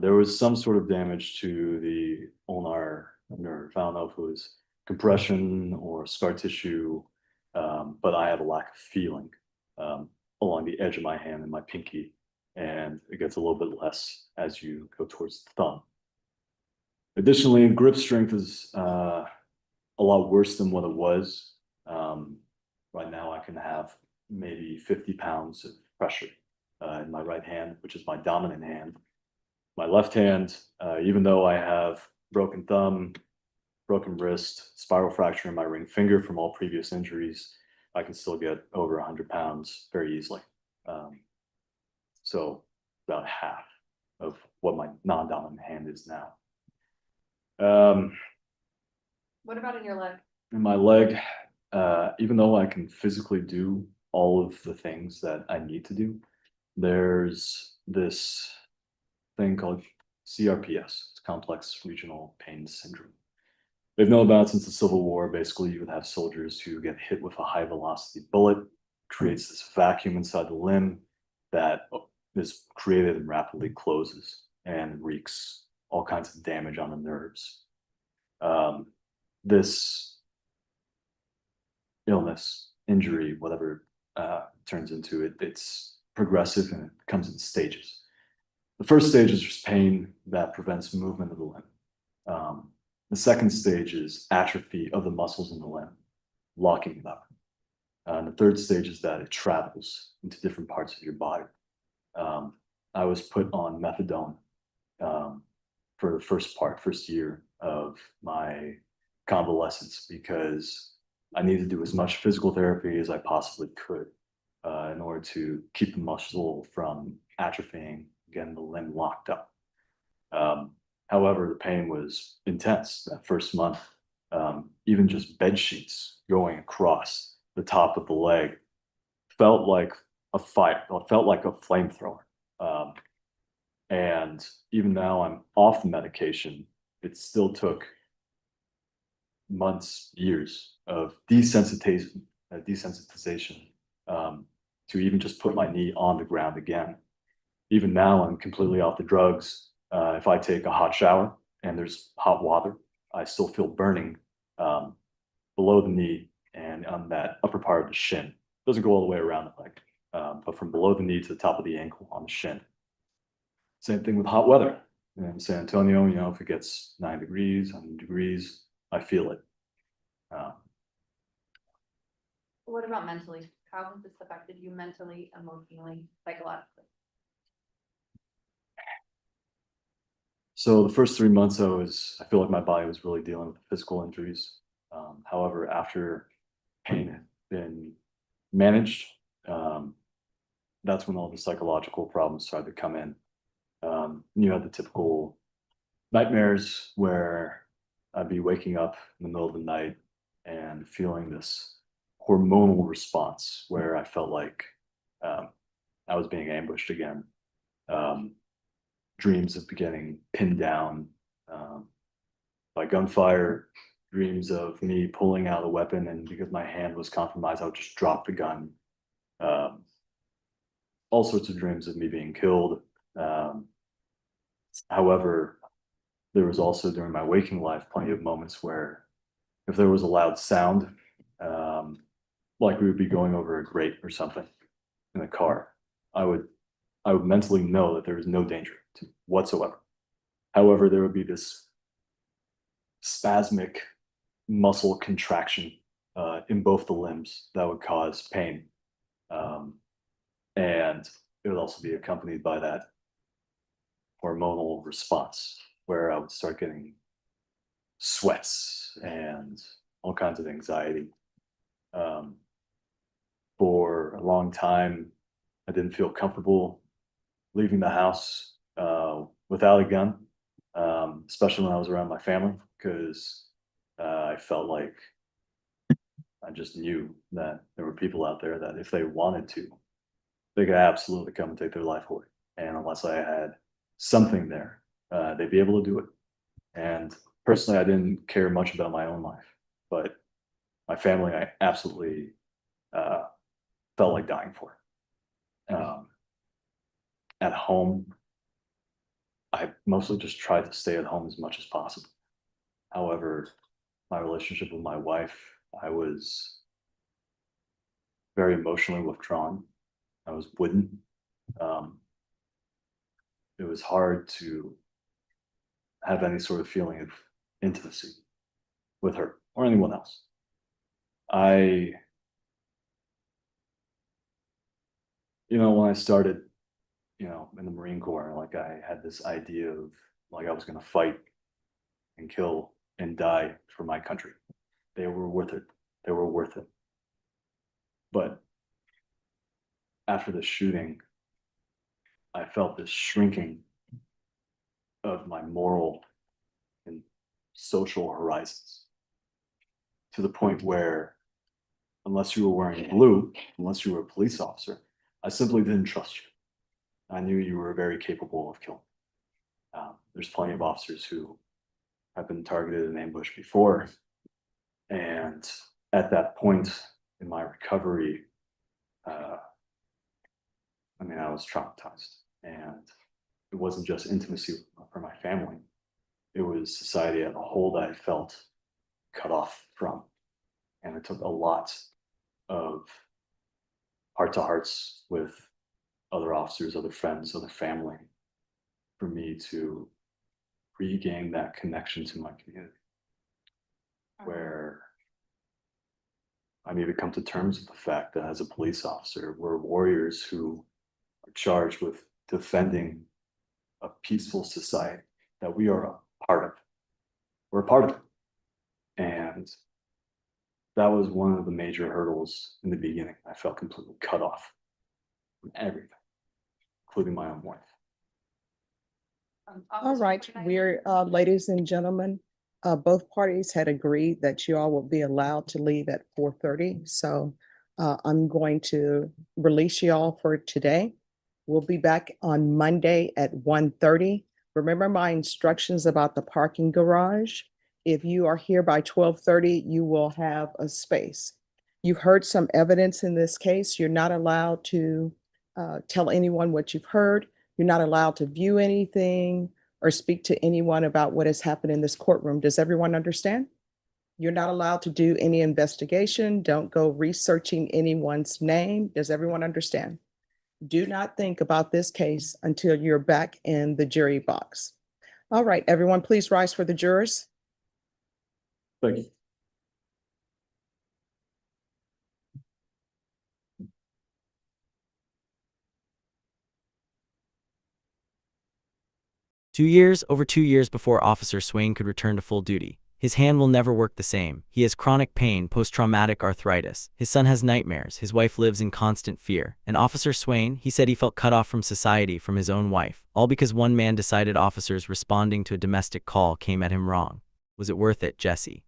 There was some sort of damage to the ulnar nerve. I don't know if it was compression or scar tissue, but I have a lack of feeling along the edge of my hand and my pinky, and it gets a little bit less as you go towards the thumb. Additionally, grip strength is a lot worse than what it was. Right now, I can have maybe 50 pounds of pressure in my right hand, which is my dominant hand. My left hand, even though I have broken thumb, broken wrist, spiral fracture in my ring finger from all previous injuries, I can still get over 100 pounds very easily. So about half of what my non-dominant hand is now. What about in your leg? In my leg, even though I can physically do all of the things that I need to do, there's this thing called CRPS. It's complex regional pain syndrome. They've known about it since the Civil War. Basically, you would have soldiers who get hit with a high velocity bullet, creates this vacuum inside the limb that is created and rapidly closes and wreaks all kinds of damage on the nerves. This illness, injury, whatever turns into it, it's progressive and it comes in stages. The first stage is just pain that prevents movement of the limb. The second stage is atrophy of the muscles in the limb, locking it up. And the third stage is that it travels into different parts of your body. I was put on methadone for the first year of my convalescence because I needed to do as much physical therapy as I possibly could in order to keep the muscle from atrophying, getting the limb locked up. However, the pain was intense that first month. Even just bed sheets going across the top of the leg felt like a fire. It felt like a flamethrower. And even now I'm off the medication, it still took months, years of desensitization to even just put my knee on the ground again. Even now, I'm completely off the drugs. If I take a hot shower and there's hot water, I still feel burning below the knee and on that upper part of the shin. It doesn't go all the way around the leg, but from below the knee to the top of the ankle on the shin. Same thing with hot weather. In San Antonio, you know, if it gets 9 degrees, 100 degrees, I feel it. What about mentally? How has this affected you mentally, emotionally, psychologically? So the first 3 months, I feel like my body was really dealing with physical injuries. However, after pain had been managed, that's when all the psychological problems started to come in. You had the typical nightmares where I'd be waking up in the middle of the night and feeling this hormonal response where I felt like I was being ambushed again. Dreams of getting pinned down by gunfire, dreams of me pulling out a weapon, and because my hand was compromised, I would just drop the gun. All sorts of dreams of me being killed. However, there was also during my waking life plenty of moments where if there was a loud sound, like we would be going over a grate or something in a car, I would mentally know that there was no danger whatsoever. However, there would be this spasmic muscle contraction in both the limbs that would cause pain. And it would also be accompanied by that hormonal response where I would start getting sweats and all kinds of anxiety. For a long time, I didn't feel comfortable leaving the house without a gun, especially when I was around my family, because I felt like I just knew that there were people out there that if they wanted to, they could absolutely come and take their life away. And unless I had something there, they'd be able to do it. And personally, I didn't care much about my own life, but my family, I absolutely felt like dying for. At home, I mostly just tried to stay at home as much as possible. However, my relationship with my wife, I was very emotionally withdrawn. I was wooden. It was hard to have any sort of feeling of intimacy with her or anyone else. When I started, in the Marine Corps, like I had this idea of like I was going to fight and kill and die for my country. They were worth it. They were worth it. But after the shooting, I felt this shrinking of my moral and social horizons to the point where unless you were wearing blue, unless you were a police officer, I simply didn't trust you. I knew you were very capable of killing. There's plenty of officers who have been targeted and ambushed before. And at that point in my recovery, I was traumatized. And it wasn't just intimacy for my family. It was society as a whole that I felt cut off from. And it took a lot of heart-to-hearts with other officers, other friends, other family for me to regain that connection to my community. where I need to come to terms with the fact that as a police officer, we're warriors who are charged with defending a peaceful society that we are a part of. We're a part of it. And that was one of the major hurdles in the beginning. I felt completely cut off from everything, including my own wife. All Officer, right, can I- we're, ladies and gentlemen, both parties had agreed that you all will be allowed to leave at 4:30. So I'm going to release you all for today. We'll be back on Monday at 1:30. Remember my instructions about the parking garage. If you are here by 12:30, you will have a space. You heard some evidence in this case. You're not allowed to tell anyone what you've heard. You're not allowed to view anything or speak to anyone about what has happened in this courtroom. Does everyone understand? You're not allowed to do any investigation. Don't go researching anyone's name. Does everyone understand? Do not think about this case until you're back in the jury box. All right, everyone, please rise for the jurors. Thank you. Over 2 years before Officer Swain could return to full duty. His hand will never work the same. He has chronic pain, post-traumatic arthritis. His son has nightmares. His wife lives in constant fear. And Officer Swain, he said he felt cut off from society, from his own wife. All because one man decided officers responding to a domestic call came at him wrong. Was it worth it, Jesse?